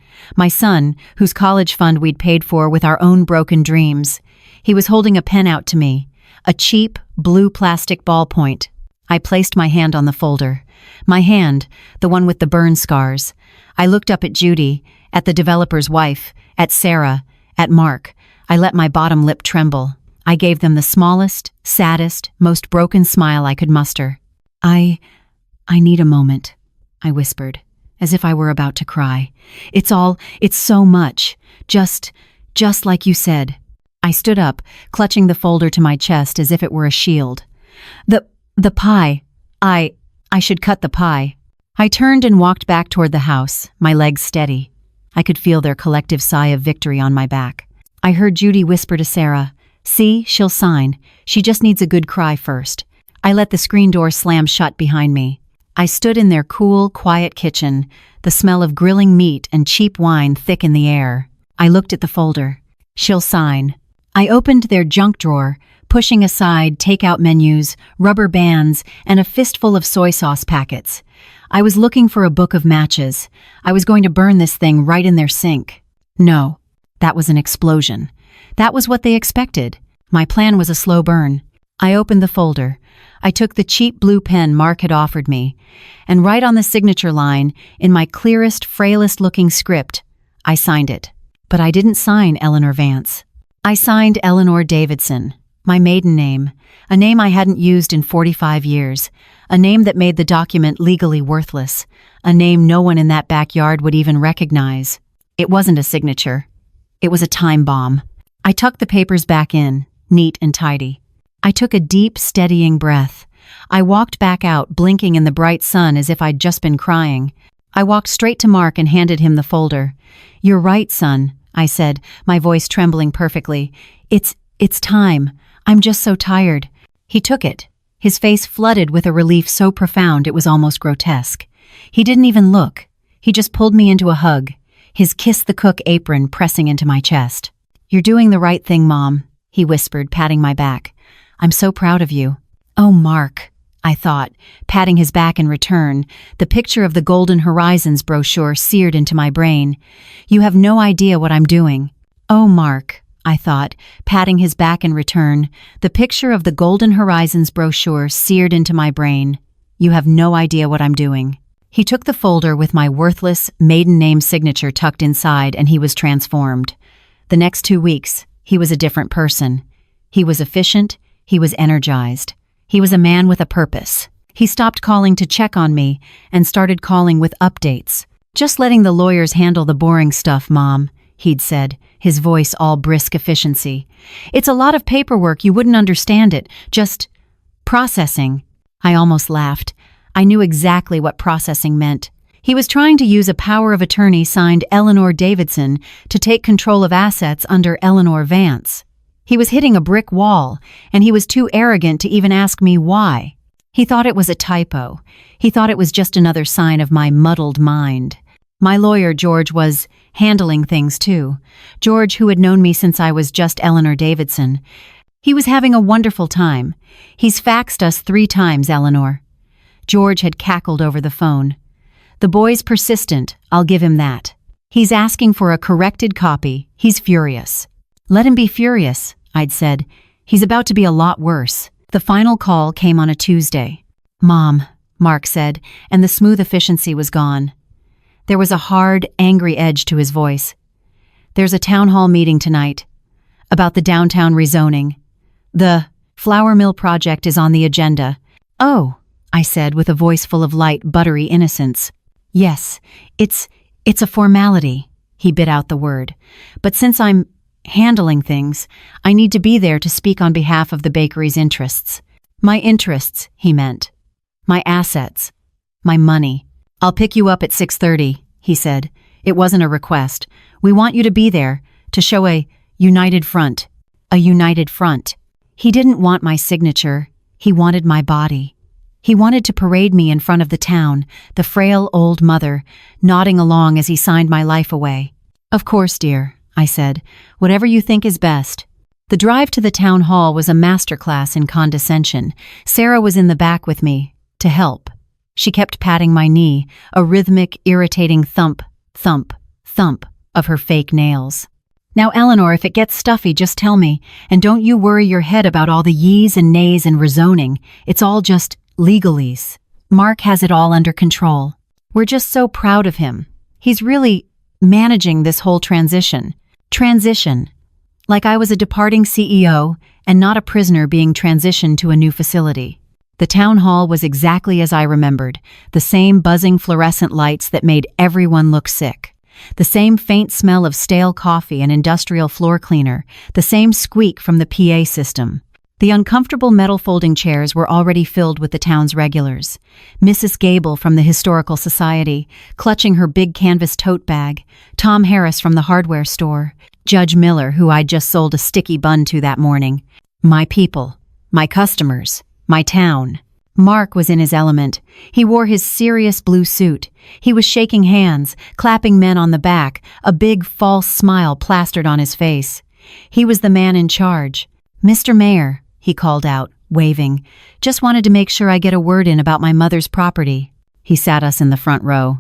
whose college fund we'd paid for with our own broken dreams. He was holding a pen out to me, a cheap, blue plastic ballpoint. I placed my hand on the folder. My hand, the one with the burn scars. I looked up at Judy, at the developer's wife, at Sarah, at Mark. I let my bottom lip tremble. I gave them the smallest, saddest, most broken smile I could muster. I need a moment," I whispered, as if I were about to cry. It's so much. Just like you said." I stood up, clutching the folder to my chest as if it were a shield. The pie. I should cut the pie." I turned and walked back toward the house, my legs steady. I could feel their collective sigh of victory on my back. I heard Judy whisper to Sarah, "See, she'll sign. She just needs a good cry first." I let the screen door slam shut behind me. I stood in their cool, quiet kitchen, the smell of grilling meat and cheap wine thick in the air. I looked at the folder. "She'll sign." I opened their junk drawer, pushing aside takeout menus, rubber bands, and a fistful of soy sauce packets. I was looking for a book of matches. I was going to burn this thing right in their sink. No, that was an explosion. That was what they expected. My plan was a slow burn. I opened the folder. I took the cheap blue pen Mark had offered me, and right on the signature line, in my clearest, frailest-looking script, I signed it. But I didn't sign Eleanor Vance. I signed Eleanor Davidson, my maiden name, a name I hadn't used in 45 years, a name that made the document legally worthless, a name no one in that backyard would even recognize. It wasn't a signature. It was a time bomb. I tucked the papers back in, neat and tidy. I took a deep, steadying breath. I walked back out, blinking in the bright sun as if I'd just been crying. I walked straight to Mark and handed him the folder. "You're right, son," I said, my voice trembling perfectly. It's time. I'm just so tired." He took it, his face flooded with a relief so profound it was almost grotesque. He didn't even look. He just pulled me into a hug, his kiss-the-cook apron pressing into my chest. "You're doing the right thing, Mom," he whispered, patting my back. "I'm so proud of you." "Oh, Mark," I thought, patting his back in return, the picture of the Golden Horizons brochure seared into my brain. "You have no idea what I'm doing." "Oh, Mark," I thought, patting his back in return, the picture of the Golden Horizons brochure seared into my brain. "You have no idea what I'm doing." He took the folder with my worthless, maiden name signature tucked inside, and he was transformed. The next 2 weeks, he was a different person. He was efficient. He was energized. He was a man with a purpose. He stopped calling to check on me and started calling with updates. "Just letting the lawyers handle the boring stuff, Mom," he'd said, his voice all brisk efficiency. "It's a lot of paperwork, you wouldn't understand it. Just processing." I almost laughed. I knew exactly what processing meant. He was trying to use a power of attorney signed Eleanor Davidson to take control of assets under Eleanor Vance. He was hitting a brick wall, and he was too arrogant to even ask me why. He thought it was a typo. He thought it was just another sign of my muddled mind. My lawyer, George, was handling things too. George, who had known me since I was just Eleanor Davidson. He was having a wonderful time. "He's faxed us 3 times, Eleanor." George had cackled over the phone. "The boy's persistent, I'll give him that. He's asking for a corrected copy. He's furious." "Let him be furious," I'd said. "He's about to be a lot worse." The final call came on a Tuesday. "Mom," Mark said, and the smooth efficiency was gone. There was a hard, angry edge to his voice. "There's a town hall meeting tonight about the downtown rezoning. The flour mill project is on the agenda." "Oh," I said with a voice full of light, buttery innocence. "Yes, it's a formality," he bit out the word. "But since I'm handling things, I need to be there to speak on behalf of the bakery's interests." "My interests," he meant. "My assets. My money." "I'll pick you up at 6:30, he said. It wasn't a request. "We want you to be there, to show a united front." A united front. He didn't want my signature. He wanted my body. He wanted to parade me in front of the town, the frail old mother, nodding along as he signed my life away. "Of course, dear," I said. "Whatever you think is best." The drive to the town hall was a masterclass in condescension. Sarah was in the back with me, to help. She kept patting my knee, a rhythmic, irritating thump, thump, thump of her fake nails. "Now, Eleanor, if it gets stuffy, just tell me, and don't you worry your head about all the yees and nays and rezoning. It's all just legalese. Mark has it all under control. We're just so proud of him. He's really managing this whole transition. Transition. Like I was a departing CEO and not a prisoner being transitioned to a new facility." The town hall was exactly as I remembered, the same buzzing fluorescent lights that made everyone look sick. The same faint smell of stale coffee and industrial floor cleaner, the same squeak from the PA system. The uncomfortable metal folding chairs were already filled with the town's regulars. Mrs. Gable from the Historical Society, clutching her big canvas tote bag, Tom Harris from the hardware store, Judge Miller, who I'd just sold a sticky bun to that morning. My people, my customers, my town. Mark was in his element. He wore his serious blue suit. He was shaking hands, clapping men on the back, a big false smile plastered on his face. He was the man in charge. "Mr. Mayor," he called out, waving, "just wanted to make sure I get a word in about my mother's property." He sat us in the front row.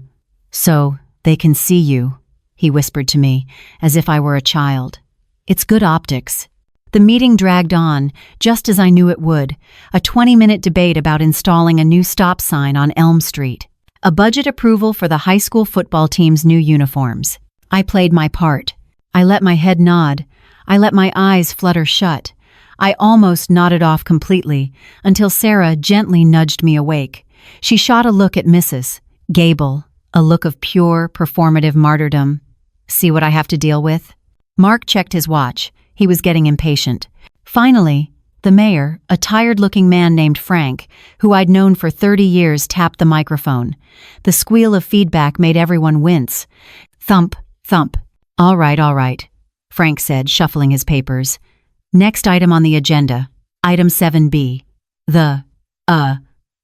"So they can see you," he whispered to me, as if I were a child. "It's good optics." The meeting dragged on, just as I knew it would, a 20-minute debate about installing a new stop sign on Elm Street, a budget approval for the high school football team's new uniforms. I played my part. I let my head nod. I let my eyes flutter shut. I almost nodded off completely, until Sarah gently nudged me awake. She shot a look at Mrs. Gable, a look of pure, performative martyrdom. "See what I have to deal with?" Mark checked his watch. He was getting impatient. Finally, the mayor, a tired-looking man named Frank, who I'd known for 30 years, tapped the microphone. The squeal of feedback made everyone wince. Thump, thump. All right, Frank said, shuffling his papers. "Next item on the agenda, item 7B, the,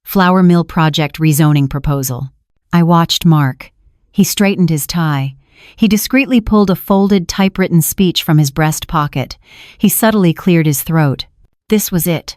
flour mill project rezoning proposal." I watched Mark. He straightened his tie. He discreetly pulled a folded, typewritten speech from his breast pocket. He subtly cleared his throat. This was it.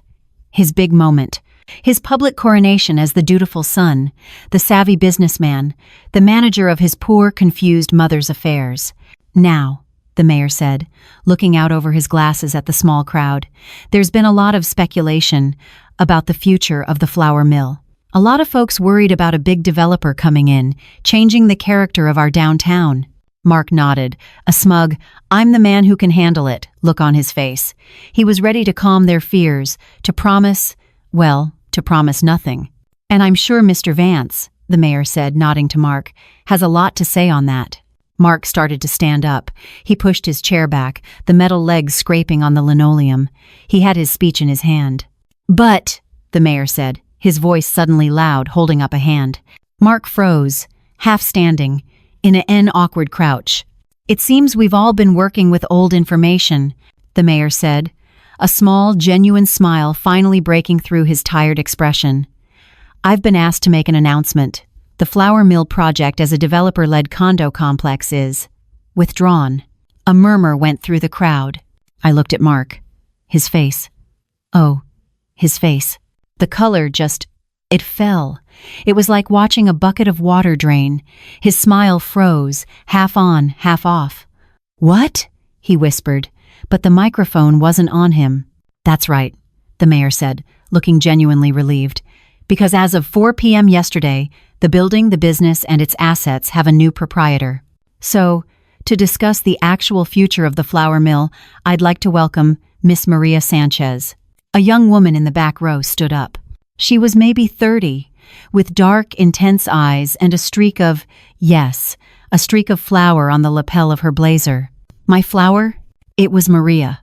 His big moment. His public coronation as the dutiful son, the savvy businessman, the manager of his poor, confused mother's affairs. "Now," the mayor said, looking out over his glasses at the small crowd, "there's been a lot of speculation about the future of the flour mill. A lot of folks worried about a big developer coming in, changing the character of our downtown." Mark nodded, a smug, "I'm the man who can handle it" look on his face. He was ready to calm their fears, to promise nothing. "And I'm sure Mr. Vance," the mayor said, nodding to Mark, "has a lot to say on that." Mark started to stand up. He pushed his chair back, the metal legs scraping on the linoleum. He had his speech in his hand. "But," the mayor said, his voice suddenly loud, holding up a hand. Mark froze, half standing, in an awkward crouch. "It seems we've all been working with old information," the mayor said, a small, genuine smile finally breaking through his tired expression. "I've been asked to make an announcement. The flour mill project as a developer-led condo complex is withdrawn." A murmur went through the crowd. I looked at Mark. His face. Oh, his face. The color it fell. It was like watching a bucket of water drain. His smile froze, half on, half off. "What?" he whispered, but the microphone wasn't on him. "That's right," the mayor said, looking genuinely relieved. "Because as of 4 p.m. yesterday, the building, the business, and its assets have a new proprietor. So, to discuss the actual future of the flour mill, I'd like to welcome Miss Maria Sanchez." A young woman in the back row stood up. She was maybe 30, with dark, intense eyes and a streak of flour on the lapel of her blazer. My flour? It was Maria,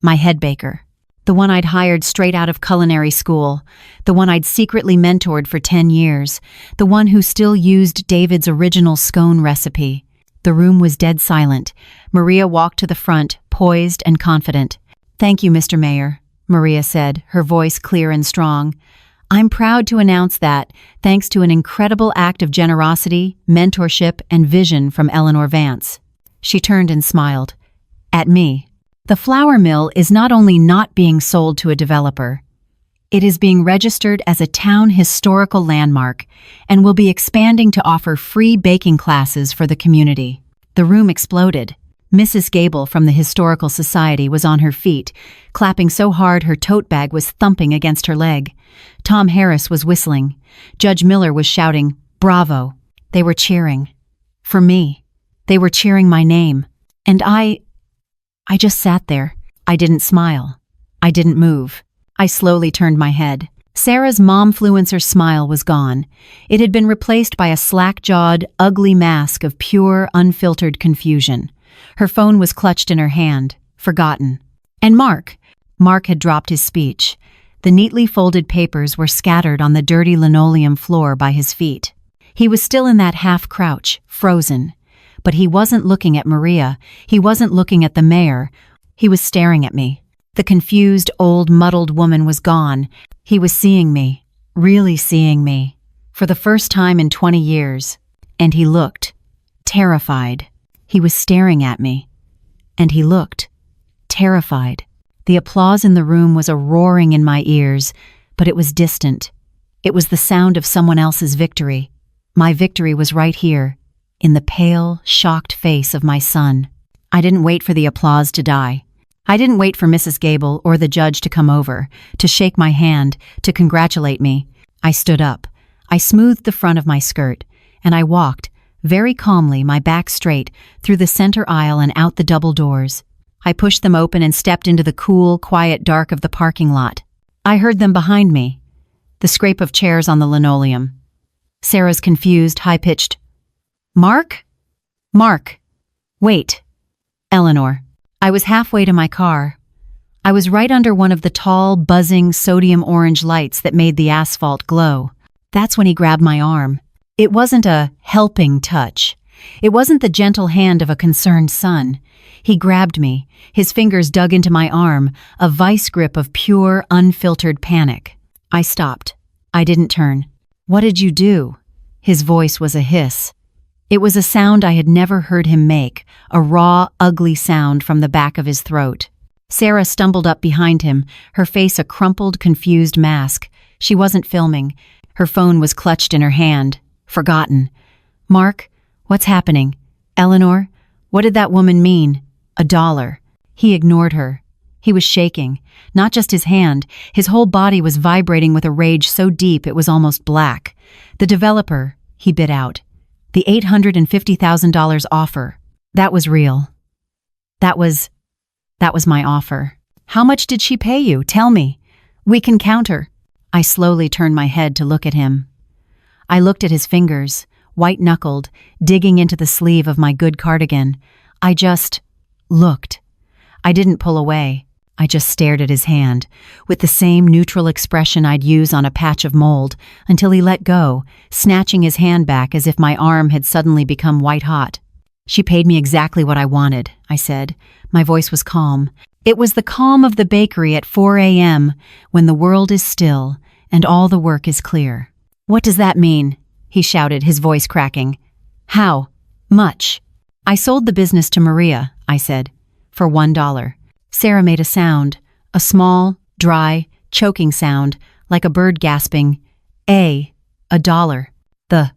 my head baker. The one I'd hired straight out of culinary school, the one I'd secretly mentored for 10 years, the one who still used David's original scone recipe. The room was dead silent. Maria walked to the front, poised and confident. "Thank you, Mr. Mayor," Maria said, her voice clear and strong. "I'm proud to announce that, thanks to an incredible act of generosity, mentorship, and vision from Eleanor Vance." She turned and smiled. At me. "The flour mill is not only not being sold to a developer, it is being registered as a town historical landmark and will be expanding to offer free baking classes for the community." The room exploded. Mrs. Gable from the Historical Society was on her feet, clapping so hard her tote bag was thumping against her leg. Tom Harris was whistling. Judge Miller was shouting, "Bravo!" They were cheering. For me. They were cheering my name. And I just sat there. I didn't smile. I didn't move. I slowly turned my head. Sarah's momfluencer smile was gone. It had been replaced by a slack-jawed, ugly mask of pure, unfiltered confusion. Her phone was clutched in her hand, forgotten. And Mark had dropped his speech. The neatly folded papers were scattered on the dirty linoleum floor by his feet. He was still in that half-crouch, frozen. But he wasn't looking at Maria. He wasn't looking at the mayor. He was staring at me. The confused, old, muddled woman was gone. He was seeing me, really seeing me, for the first time in 20 years. And he looked terrified. He was staring at me. And he looked terrified. The applause in the room was a roaring in my ears, but it was distant. It was the sound of someone else's victory. My victory was right here, in the pale, shocked face of my son. I didn't wait for the applause to die. I didn't wait for Mrs. Gable or the judge to come over, to shake my hand, to congratulate me. I stood up. I smoothed the front of my skirt, and I walked, very calmly, my back straight, through the center aisle and out the double doors. I pushed them open and stepped into the cool, quiet dark of the parking lot. I heard them behind me, the scrape of chairs on the linoleum. Sarah's confused, high-pitched, "Mark? Mark. Wait." Eleanor. I was halfway to my car. I was right under one of the tall, buzzing, sodium orange lights that made the asphalt glow. That's when he grabbed my arm. It wasn't a helping touch. It wasn't the gentle hand of a concerned son. He grabbed me, his fingers dug into my arm, a vice grip of pure, unfiltered panic. I stopped. I didn't turn. "What did you do?" His voice was a hiss. It was a sound I had never heard him make, a raw, ugly sound from the back of his throat. Sarah stumbled up behind him, her face a crumpled, confused mask. She wasn't filming. Her phone was clutched in her hand. Forgotten. "Mark, what's happening? Eleanor, what did that woman mean? $1." He ignored her. He was shaking. Not just his hand. His whole body was vibrating with a rage so deep it was almost black. "The developer," he bit out. "The $850,000 offer. That was real. That was my offer." "How much did she pay you? Tell me. We can counter." I slowly turned my head to look at him. I looked at his fingers, white-knuckled, digging into the sleeve of my good cardigan. I just looked. I didn't pull away. I just stared at his hand, with the same neutral expression I'd use on a patch of mold, until he let go, snatching his hand back as if my arm had suddenly become white-hot. "She paid me exactly what I wanted," I said. My voice was calm. It was the calm of the bakery at 4 a.m., when the world is still and all the work is clear. "What does that mean?" he shouted, his voice cracking. "How much?" "I sold the business to Maria," I said, "for $1. Sarah made a sound, a small, dry, choking sound, like a bird gasping, $1. The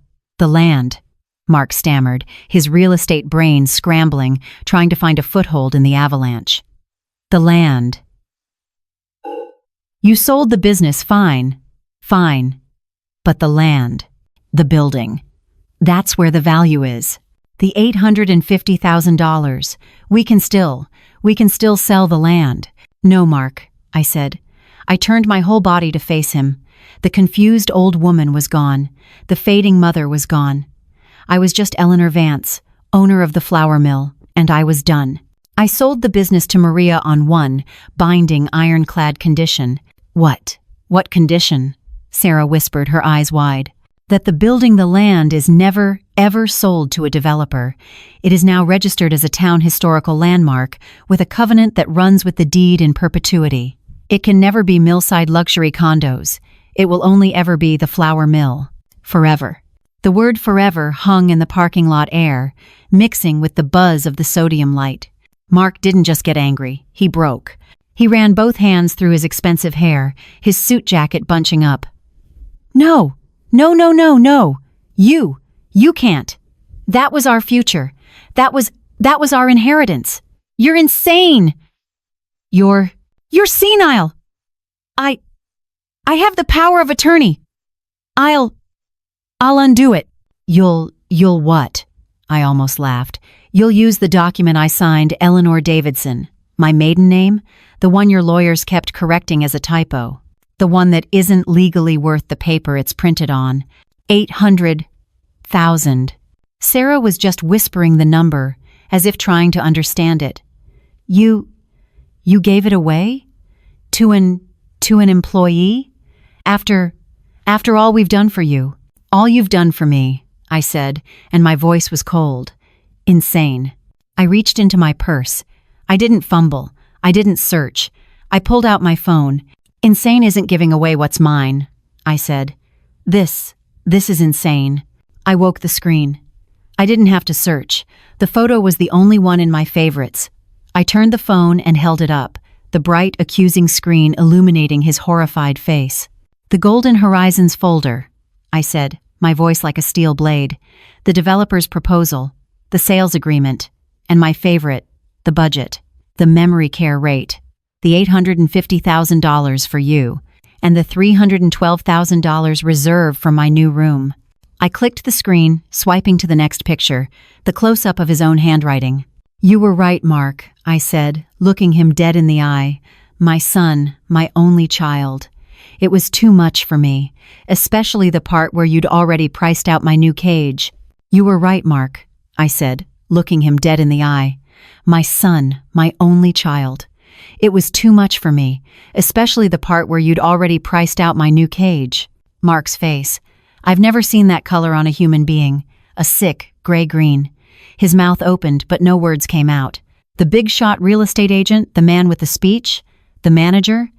land," Mark stammered, his real estate brain scrambling, trying to find a foothold in the avalanche. "The land." "You sold the business, fine. But the land, the building, that's where the value is. The $850,000. We can still sell the land." "No, Mark," I said. I turned my whole body to face him. The confused old woman was gone. The fading mother was gone. I was just Eleanor Vance, owner of the flour mill, and I was done. I sold the business to Maria on one binding, ironclad condition. What condition?" Sarah whispered, her eyes wide. "That the building, the land, is never, ever sold to a developer. It is now registered as a town historical landmark with a covenant that runs with the deed in perpetuity. It can never be millside luxury condos. It will only ever be the flour mill. Forever." The word forever hung in the parking lot air, mixing with the buzz of the sodium light. Mark didn't just get angry, he broke. He ran both hands through his expensive hair, his suit jacket bunching up. No. You can't. That was our future. That was our inheritance. You're insane. You're senile. I have the power of attorney. I'll undo it." You'll what?" I almost laughed. "You'll use the document I signed, Eleanor Davidson. My maiden name? The one your lawyers kept correcting as a typo. The one that isn't legally worth the paper it's printed on. 800,000. Sarah was just whispering the number, as if trying to understand it. You gave it away? To an employee? After all we've done for you. All you've done for me," I said, and my voice was cold. "Insane." I reached into my purse. I didn't fumble. I didn't search. I pulled out my phone. "Insane isn't giving away what's mine," I said. This is insane." I woke the screen. I didn't have to search. The photo was the only one in my favorites. I turned the phone and held it up, the bright, accusing screen illuminating his horrified face. "The Golden Horizons folder," I said, my voice like a steel blade. "The developer's proposal, the sales agreement, and my favorite, the budget, the memory care rate, the $850,000 for you, and the $312,000 reserved for my new room." I clicked the screen, swiping to the next picture, the close-up of his own handwriting. "You were right, Mark," I said, looking him dead in the eye. "My son, my only child. It was too much for me, especially the part where you'd already priced out my new cage." "You were right, Mark," I said, looking him dead in the eye. "My son, my only child. It was too much for me, especially the part where you'd already priced out my new cage." Mark's face. I've never seen that color on a human being. A sick, gray-green. His mouth opened, but no words came out. The big-shot real estate agent, the man with the speech, the manager,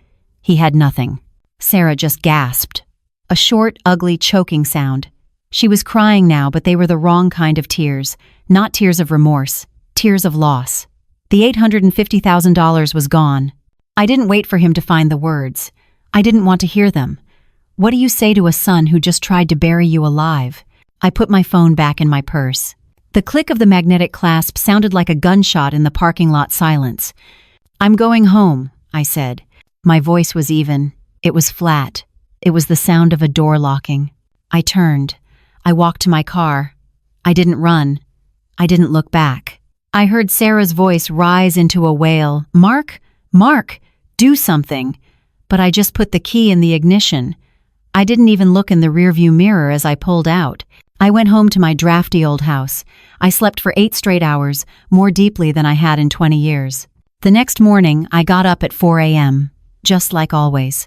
he had nothing. Sarah just gasped. A short, ugly, choking sound. She was crying now, but they were the wrong kind of tears. Not tears of remorse. Tears of loss. The $850,000 was gone. I didn't wait for him to find the words. I didn't want to hear them. What do you say to a son who just tried to bury you alive? I put my phone back in my purse. The click of the magnetic clasp sounded like a gunshot in the parking lot silence. "I'm going home," I said. My voice was even. It was flat. It was the sound of a door locking. I turned. I walked to my car. I didn't run. I didn't look back. I heard Sarah's voice rise into a wail. Mark, do something." But I just put the key in the ignition. I didn't even look in the rearview mirror as I pulled out. I went home to my drafty old house. I slept for 8 straight hours, more deeply than I had in 20 years. The next morning, I got up at 4 a.m., just like always.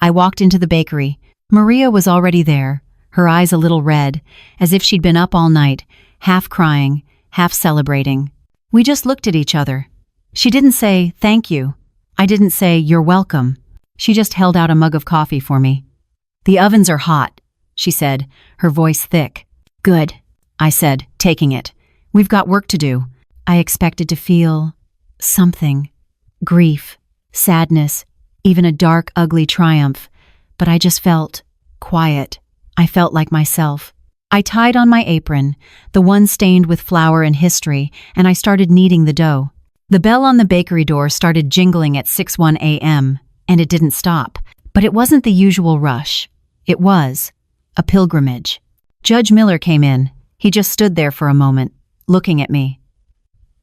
I walked into the bakery. Maria was already there, her eyes a little red, as if she'd been up all night, half crying, half celebrating. We just looked at each other. She didn't say, "Thank you." I didn't say, "You're welcome." She just held out a mug of coffee for me. "The ovens are hot," she said, her voice thick. "Good," I said, taking it. "We've got work to do." I expected to feel something. Grief, sadness, even a dark, ugly triumph. But I just felt quiet. I felt like myself. I tied on my apron, the one stained with flour and history, and I started kneading the dough. The bell on the bakery door started jingling at 6:01 a.m., and it didn't stop. But it wasn't the usual rush. It was a pilgrimage. Judge Miller came in. He just stood there for a moment, looking at me.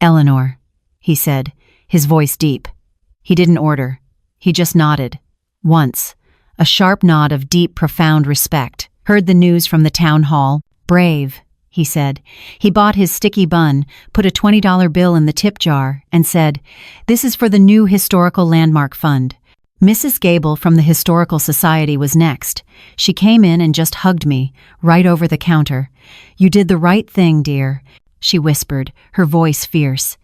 "Eleanor," he said, his voice deep. He didn't order. He just nodded. Once. A sharp nod of deep, profound respect. Heard the news from the town hall. "Brave," he said. He bought his sticky bun, put a $20 bill in the tip jar, and said, "This is for the new Historical Landmark Fund." Mrs. Gable from the Historical Society was next. She came in and just hugged me, right over the counter. "You did the right thing, dear," she whispered, her voice fierce.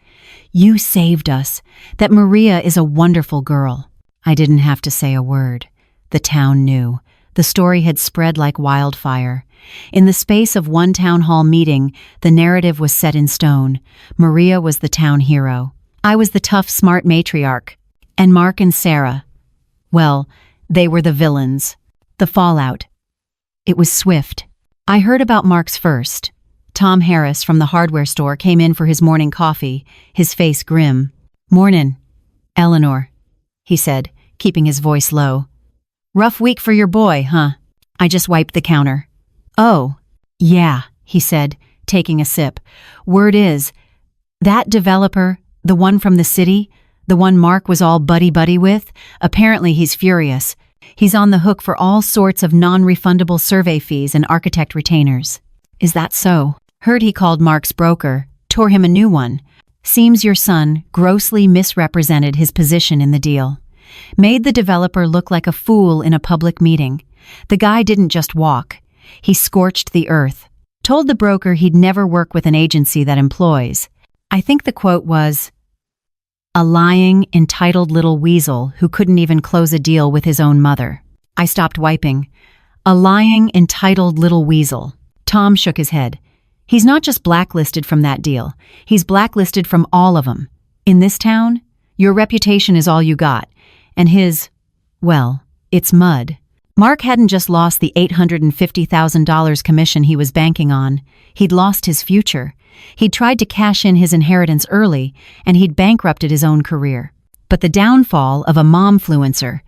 "You saved us. That Maria is a wonderful girl." I didn't have to say a word. The town knew. The story had spread like wildfire. In the space of one town hall meeting, the narrative was set in stone. Maria was the town hero. I was the tough, smart matriarch. And Mark and Sarah, well, they were the villains. The fallout. It was swift. I heard about Mark's first. Tom Harris from the hardware store came in for his morning coffee, his face grim. "Mornin', Eleanor," he said, keeping his voice low. "Rough week for your boy, huh?" I just wiped the counter. "Oh, yeah," he said, taking a sip. "Word is, that developer, the one from the city, the one Mark was all buddy-buddy with, apparently he's furious. He's on the hook for all sorts of non-refundable survey fees and architect retainers." "Is that so?" "Heard he called Mark's broker, tore him a new one. Seems your son grossly misrepresented his position in the deal. Made the developer look like a fool in a public meeting. The guy didn't just walk. He scorched the earth. Told the broker he'd never work with an agency that employs. I think the quote was, 'A lying, entitled little weasel who couldn't even close a deal with his own mother.'" I stopped wiping. "A lying, entitled little weasel." Tom shook his head. "He's not just blacklisted from that deal. He's blacklisted from all of them. In this town, your reputation is all you got. And his, well, it's mud. Mark hadn't just lost the $850,000 commission he was banking on. He'd lost his future. He'd tried to cash in his inheritance early, and he'd bankrupted his own career. But the downfall of a momfluencer,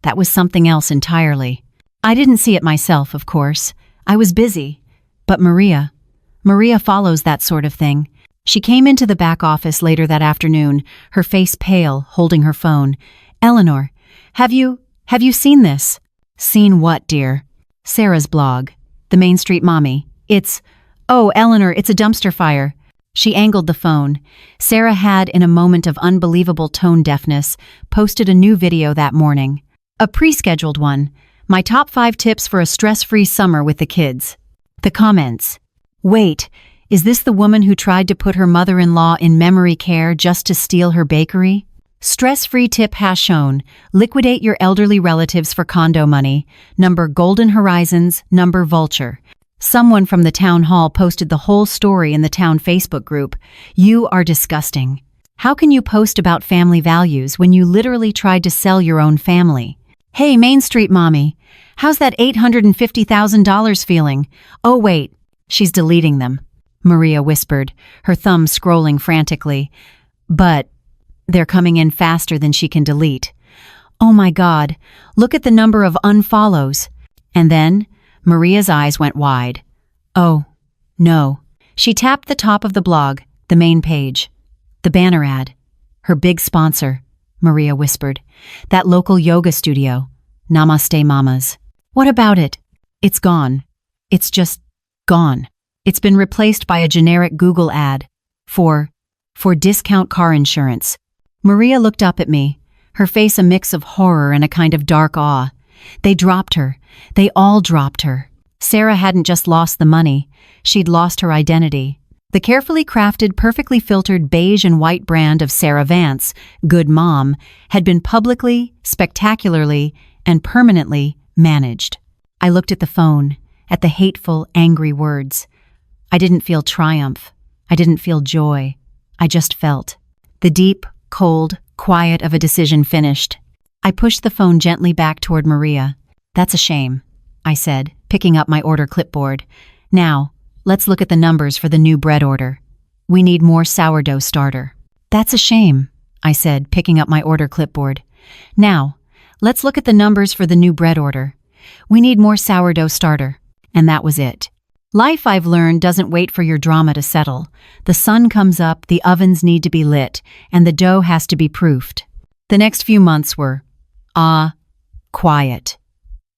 that was something else entirely. I didn't see it myself, of course. I was busy. But Maria follows that sort of thing. She came into the back office later that afternoon, her face pale, holding her phone. "Eleanor, have you seen this?" "Seen what, dear?" "Sarah's blog. The Main Street Mommy. Oh, Eleanor, it's a dumpster fire." She angled the phone. Sarah had, in a moment of unbelievable tone deafness, posted a new video that morning. A pre-scheduled one. My top 5 tips for a stress-free summer with the kids. The comments. "Wait, is this the woman who tried to put her mother-in-law in memory care just to steal her bakery?" Stress-free tip has shown. Liquidate your elderly relatives for condo money. Number Golden Horizons, number Vulture. Someone from the town hall posted the whole story in the town Facebook group. "You are disgusting. How can you post about family values when you literally tried to sell your own family? Hey, Main Street Mommy, how's that $850,000 feeling? Oh, wait, she's deleting them," Maria whispered, her thumb scrolling frantically. "But they're coming in faster than she can delete. Oh my God, look at the number of unfollows." And then Maria's eyes went wide. "Oh, no." She tapped the top of the blog, the main page. The banner ad. "Her big sponsor," Maria whispered. "That local yoga studio. Namaste Mamas." "What about it?" "It's gone. It's just Gone. It's been replaced by a generic Google ad. For discount car insurance. Maria looked up at me, her face a mix of horror and a kind of dark awe. They dropped her. They all dropped her. Sarah hadn't just lost the money, she'd lost her identity. The carefully crafted, perfectly filtered beige and white brand of Sarah Vance, good mom, had been publicly, spectacularly, and permanently managed. I looked at the phone, at the hateful, angry words. I didn't feel triumph. I didn't feel joy. I just felt. The deep, cold, quiet of a decision finished. I pushed the phone gently back toward Maria. That's a shame, I said, picking up my order clipboard. Now, let's look at the numbers for the new bread order. We need more sourdough starter. That's a shame, I said, picking up my order clipboard. Now, let's look at the numbers for the new bread order. We need more sourdough starter. And that was it. Life, I've learned, doesn't wait for your drama to settle. The sun comes up, the ovens need to be lit, and the dough has to be proofed. The next few months were, quiet.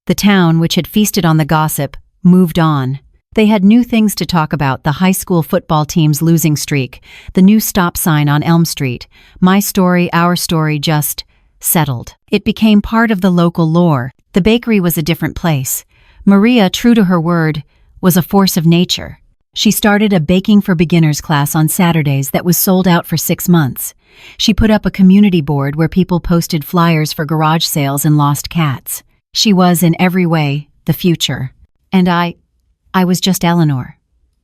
The town, which had feasted on the gossip, moved on. They had new things to talk about: the high school football team's losing streak, the new stop sign on Elm Street. My story, our story, just settled. It became part of the local lore. The bakery was a different place. Maria, true to her word, was a force of nature. She started a Baking for Beginners class on Saturdays that was sold out for 6 months. She put up a community board where people posted flyers for garage sales and lost cats. She was, in every way, the future. And I was just Eleanor.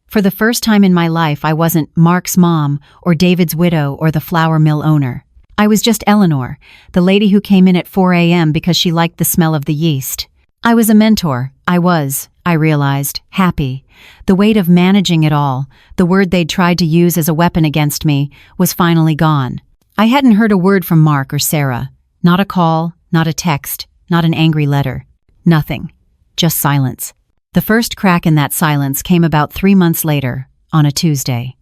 For the first time in my life, I wasn't Mark's mom or David's widow or the flour mill owner. I was just Eleanor, the lady who came in at 4 a.m. because she liked the smell of the yeast. I was a mentor. I realized, happy. The weight of managing it all, the word they'd tried to use as a weapon against me, was finally gone. I hadn't heard a word from Mark or Sarah. Not a call, not a text, not an angry letter. Nothing. Just silence. The first crack in that silence came about 3 months later, on a Tuesday.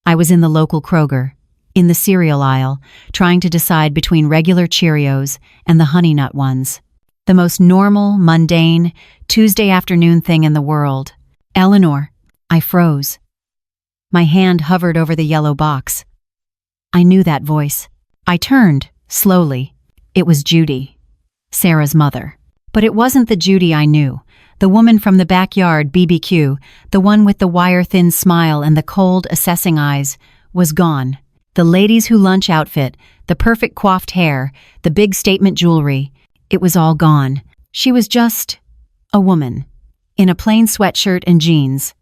I was in the local Kroger, in the cereal aisle, trying to decide between regular Cheerios and the Honey Nut ones. The most normal, mundane, Tuesday afternoon thing in the world. Eleanor. I froze. My hand hovered over the yellow box. I knew that voice. I turned, slowly. It was Judy, Sarah's mother. But it wasn't the Judy I knew. The woman from the backyard BBQ, the one with the wire-thin smile and the cold, assessing eyes, was gone. The ladies who lunch outfit, the perfect coiffed hair, the big statement jewelry, it was all gone. She was just a woman, in a plain sweatshirt and jeans.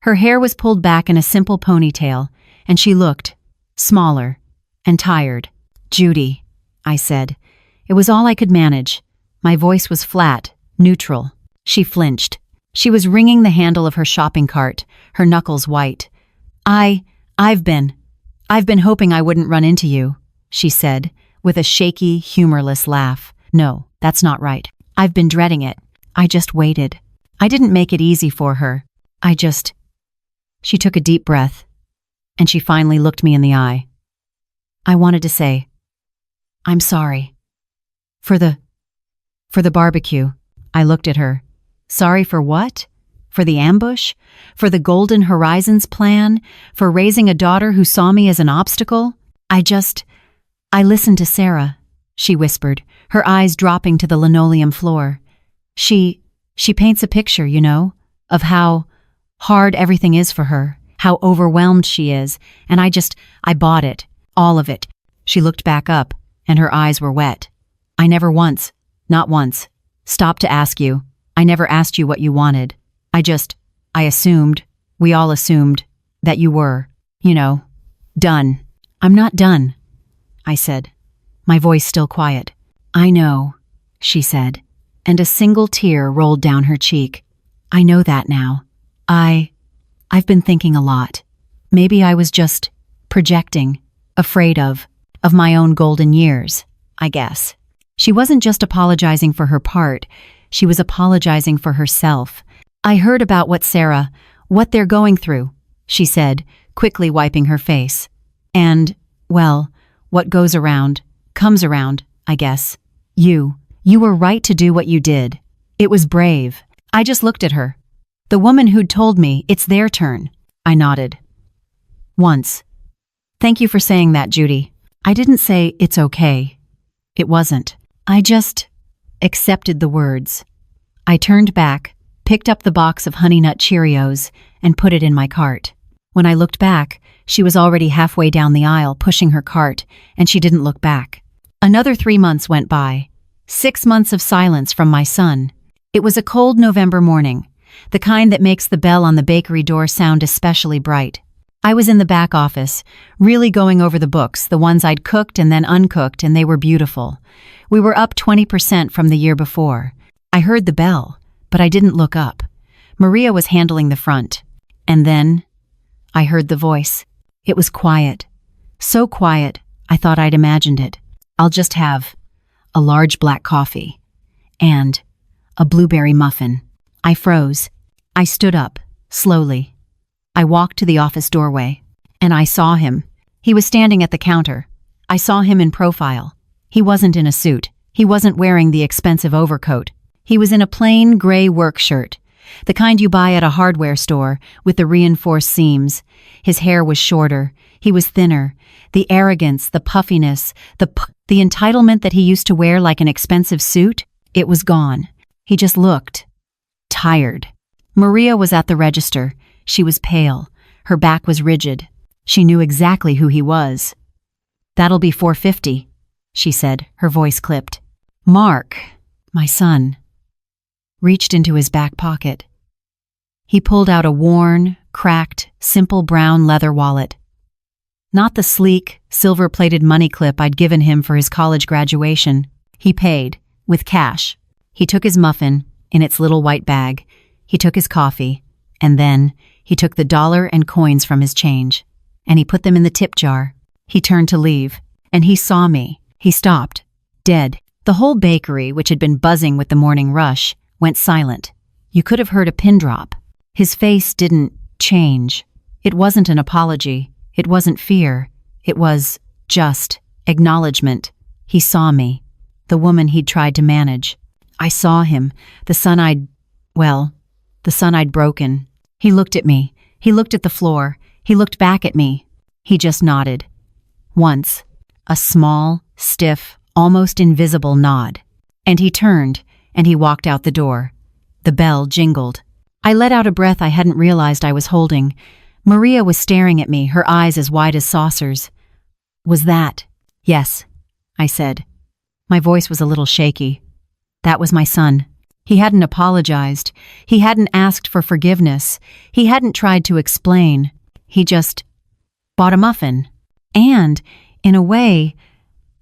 Her hair was pulled back in a simple ponytail, and she looked smaller and tired. Judy, I said. It was all I could manage. My voice was flat, neutral. She flinched. She was wringing the handle of her shopping cart, her knuckles white. I've been hoping I wouldn't run into you, she said, with a shaky, humorless laugh. No, that's not right. I've been dreading it. I just waited. I didn't make it easy for her. She took a deep breath, and she finally looked me in the eye. I wanted to say, I'm sorry. For the barbecue. I looked at her. Sorry for what? For the ambush? For the Golden Horizons plan? For raising a daughter who saw me as an obstacle? I listened to Sarah, she whispered, her eyes dropping to the linoleum floor. She paints a picture, of how hard everything is for her, how overwhelmed she is, and I bought it, all of it. She looked back up, and her eyes were wet. I never once, not once, stopped to ask you. I never asked you what you wanted. I assumed, we all assumed, that you were, done. I'm not done, I said, my voice still quiet. I know, she said, and a single tear rolled down her cheek. I know that now. I've been thinking a lot. Maybe I was just projecting, afraid of my own golden years, I guess. She wasn't just apologizing for her part, she was apologizing for herself. I heard about what they're going through, she said, quickly wiping her face. And, well, what goes around, comes around, I guess. You were right to do what you did. It was brave. I just looked at her. The woman who'd told me it's their turn. I nodded. Once. Thank you for saying that, Judy. I didn't say it's okay. It wasn't. I just accepted the words. I turned back, picked up the box of Honey Nut Cheerios, and put it in my cart. When I looked back, she was already halfway down the aisle pushing her cart, and she didn't look back. Another 3 months went by. 6 months of silence from my son. It was a cold November morning, the kind that makes the bell on the bakery door sound especially bright. I was in the back office, really going over the books, the ones I'd cooked and then uncooked, and they were beautiful. We were up 20% from the year before. I heard the bell, but I didn't look up. Maria was handling the front. And then I heard the voice. It was quiet. So quiet, I thought I'd imagined it. I'll just have a large black coffee and a blueberry muffin. I froze. I stood up, slowly. I walked to the office doorway, and I saw him. He was standing at the counter. I saw him in profile. He wasn't in a suit. He wasn't wearing the expensive overcoat. He was in a plain gray work shirt, the kind you buy at a hardware store with the reinforced seams. His hair was shorter. He was thinner. The arrogance, the puffiness, the entitlement that he used to wear like an expensive suit, it was gone. He just looked tired. Maria was at the register. She was pale. Her back was rigid. She knew exactly who he was. "That'll be $4.50, she said, her voice clipped. Mark, my son, reached into his back pocket. He pulled out a worn, cracked, simple brown leather wallet. Not the sleek, silver-plated money clip I'd given him for his college graduation. He paid, with cash. He took his muffin, in its little white bag. He took his coffee, and then he took the dollar and coins from his change, and he put them in the tip jar. He turned to leave, and he saw me. He stopped, dead. The whole bakery, which had been buzzing with the morning rush, went silent. You could have heard a pin drop. His face didn't change. It wasn't an apology. It wasn't fear. It was just acknowledgement. He saw me, the woman he'd tried to manage. I saw him, the son I'd broken. He looked at me. He looked at the floor. He looked back at me. He just nodded. Once. A small, stiff, almost invisible nod. And he turned, and he walked out the door. The bell jingled. I let out a breath I hadn't realized I was holding. Maria was staring at me, her eyes as wide as saucers. Was that? Yes, I said. My voice was a little shaky. That was my son. He hadn't apologized. He hadn't asked for forgiveness. He hadn't tried to explain. He just bought a muffin. And, in a way,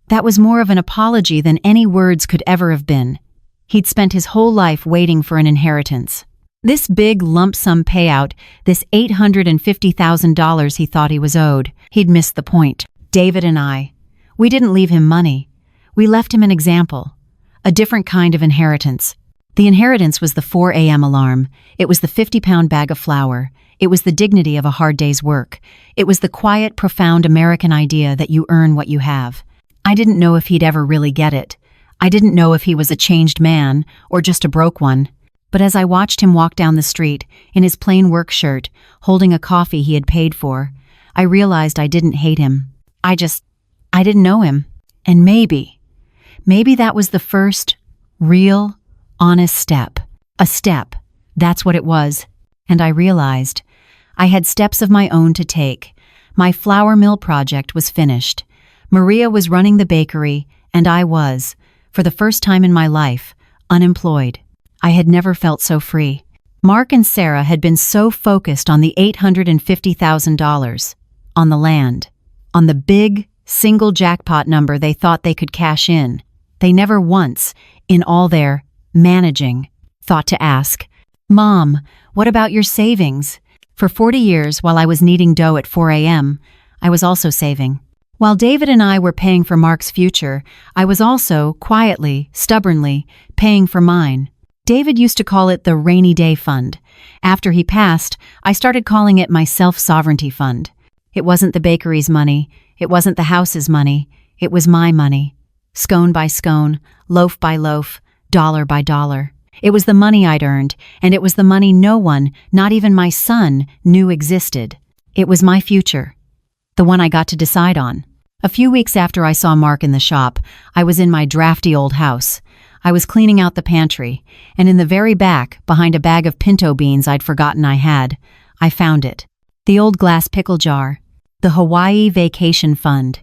that was more of an apology than any words could ever have been. He'd spent his whole life waiting for an inheritance. This big lump sum payout, this $850,000 he thought he was owed, he'd missed the point. David and I, we didn't leave him money. We left him an example, a different kind of inheritance. The inheritance was the 4 a.m. alarm. It was the 50-pound bag of flour. It was the dignity of a hard day's work. It was the quiet, profound American idea that you earn what you have. I didn't know if he'd ever really get it. I didn't know if he was a changed man or just a broke one. But as I watched him walk down the street, in his plain work shirt, holding a coffee he had paid for, I realized I didn't hate him. I didn't know him. And maybe that was the first, real, honest step. A step. That's what it was. And I realized I had steps of my own to take. My flour mill project was finished. Maria was running the bakery, and I was, for the first time in my life, unemployed. I had never felt so free. Mark and Sarah had been so focused on the $850,000, on the land, on the big, single jackpot number they thought they could cash in. They never once, in all their managing, thought to ask, "Mom, what about your savings?" For 40 years, while I was kneading dough at 4 a.m., I was also saving. While David and I were paying for Mark's future, I was also, quietly, stubbornly, paying for mine. David used to call it the rainy day fund. After he passed, I started calling it my self-sovereignty fund. It wasn't the bakery's money. It wasn't the house's money. It was my money. Scone by scone, loaf by loaf, dollar by dollar. It was the money I'd earned, and it was the money no one, not even my son, knew existed. It was my future, the one I got to decide on. A few weeks after I saw Mark in the shop, I was in my drafty old house. I was cleaning out the pantry, and in the very back, behind a bag of pinto beans I'd forgotten I had, I found it. The old glass pickle jar. The Hawaii Vacation Fund.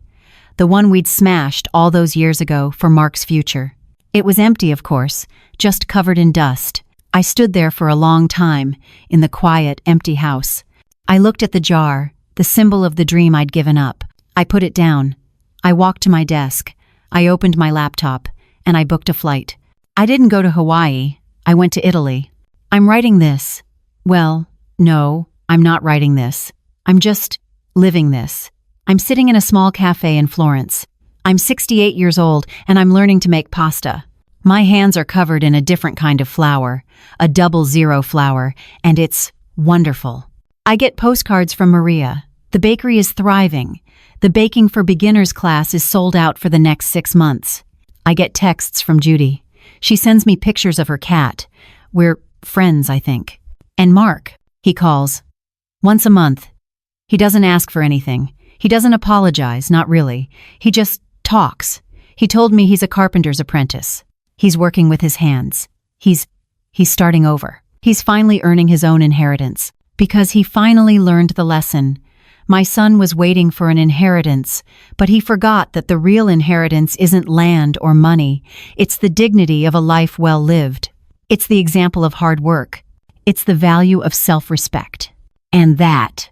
The one we'd smashed all those years ago for Mark's future. It was empty, of course, just covered in dust. I stood there for a long time, in the quiet, empty house. I looked at the jar, the symbol of the dream I'd given up. I put it down. I walked to my desk. I opened my laptop, and I booked a flight. I didn't go to Hawaii. I went to Italy. I'm writing this. Well, no, I'm not writing this. I'm just living this. I'm sitting in a small cafe in Florence. I'm 68 years old, and I'm learning to make pasta. My hands are covered in a different kind of flour, a 00 flour, and it's wonderful. I get postcards from Maria. The bakery is thriving. The Baking for Beginners class is sold out for the next 6 months. I get texts from Judy. She sends me pictures of her cat. We're friends, I think. And Mark, he calls. Once a month. He doesn't ask for anything. He doesn't apologize, not really. He just talks. He told me he's a carpenter's apprentice. He's working with his hands. He's starting over. He's finally earning his own inheritance. Because he finally learned the lesson. My son was waiting for an inheritance, but he forgot that the real inheritance isn't land or money. It's the dignity of a life well lived. It's the example of hard work. It's the value of self-respect. And that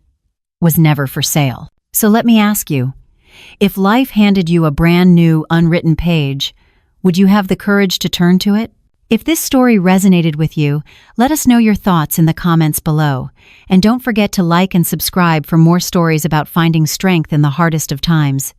was never for sale. So let me ask you, if life handed you a brand new, unwritten page, would you have the courage to turn to it? If this story resonated with you, let us know your thoughts in the comments below. And don't forget to like and subscribe for more stories about finding strength in the hardest of times.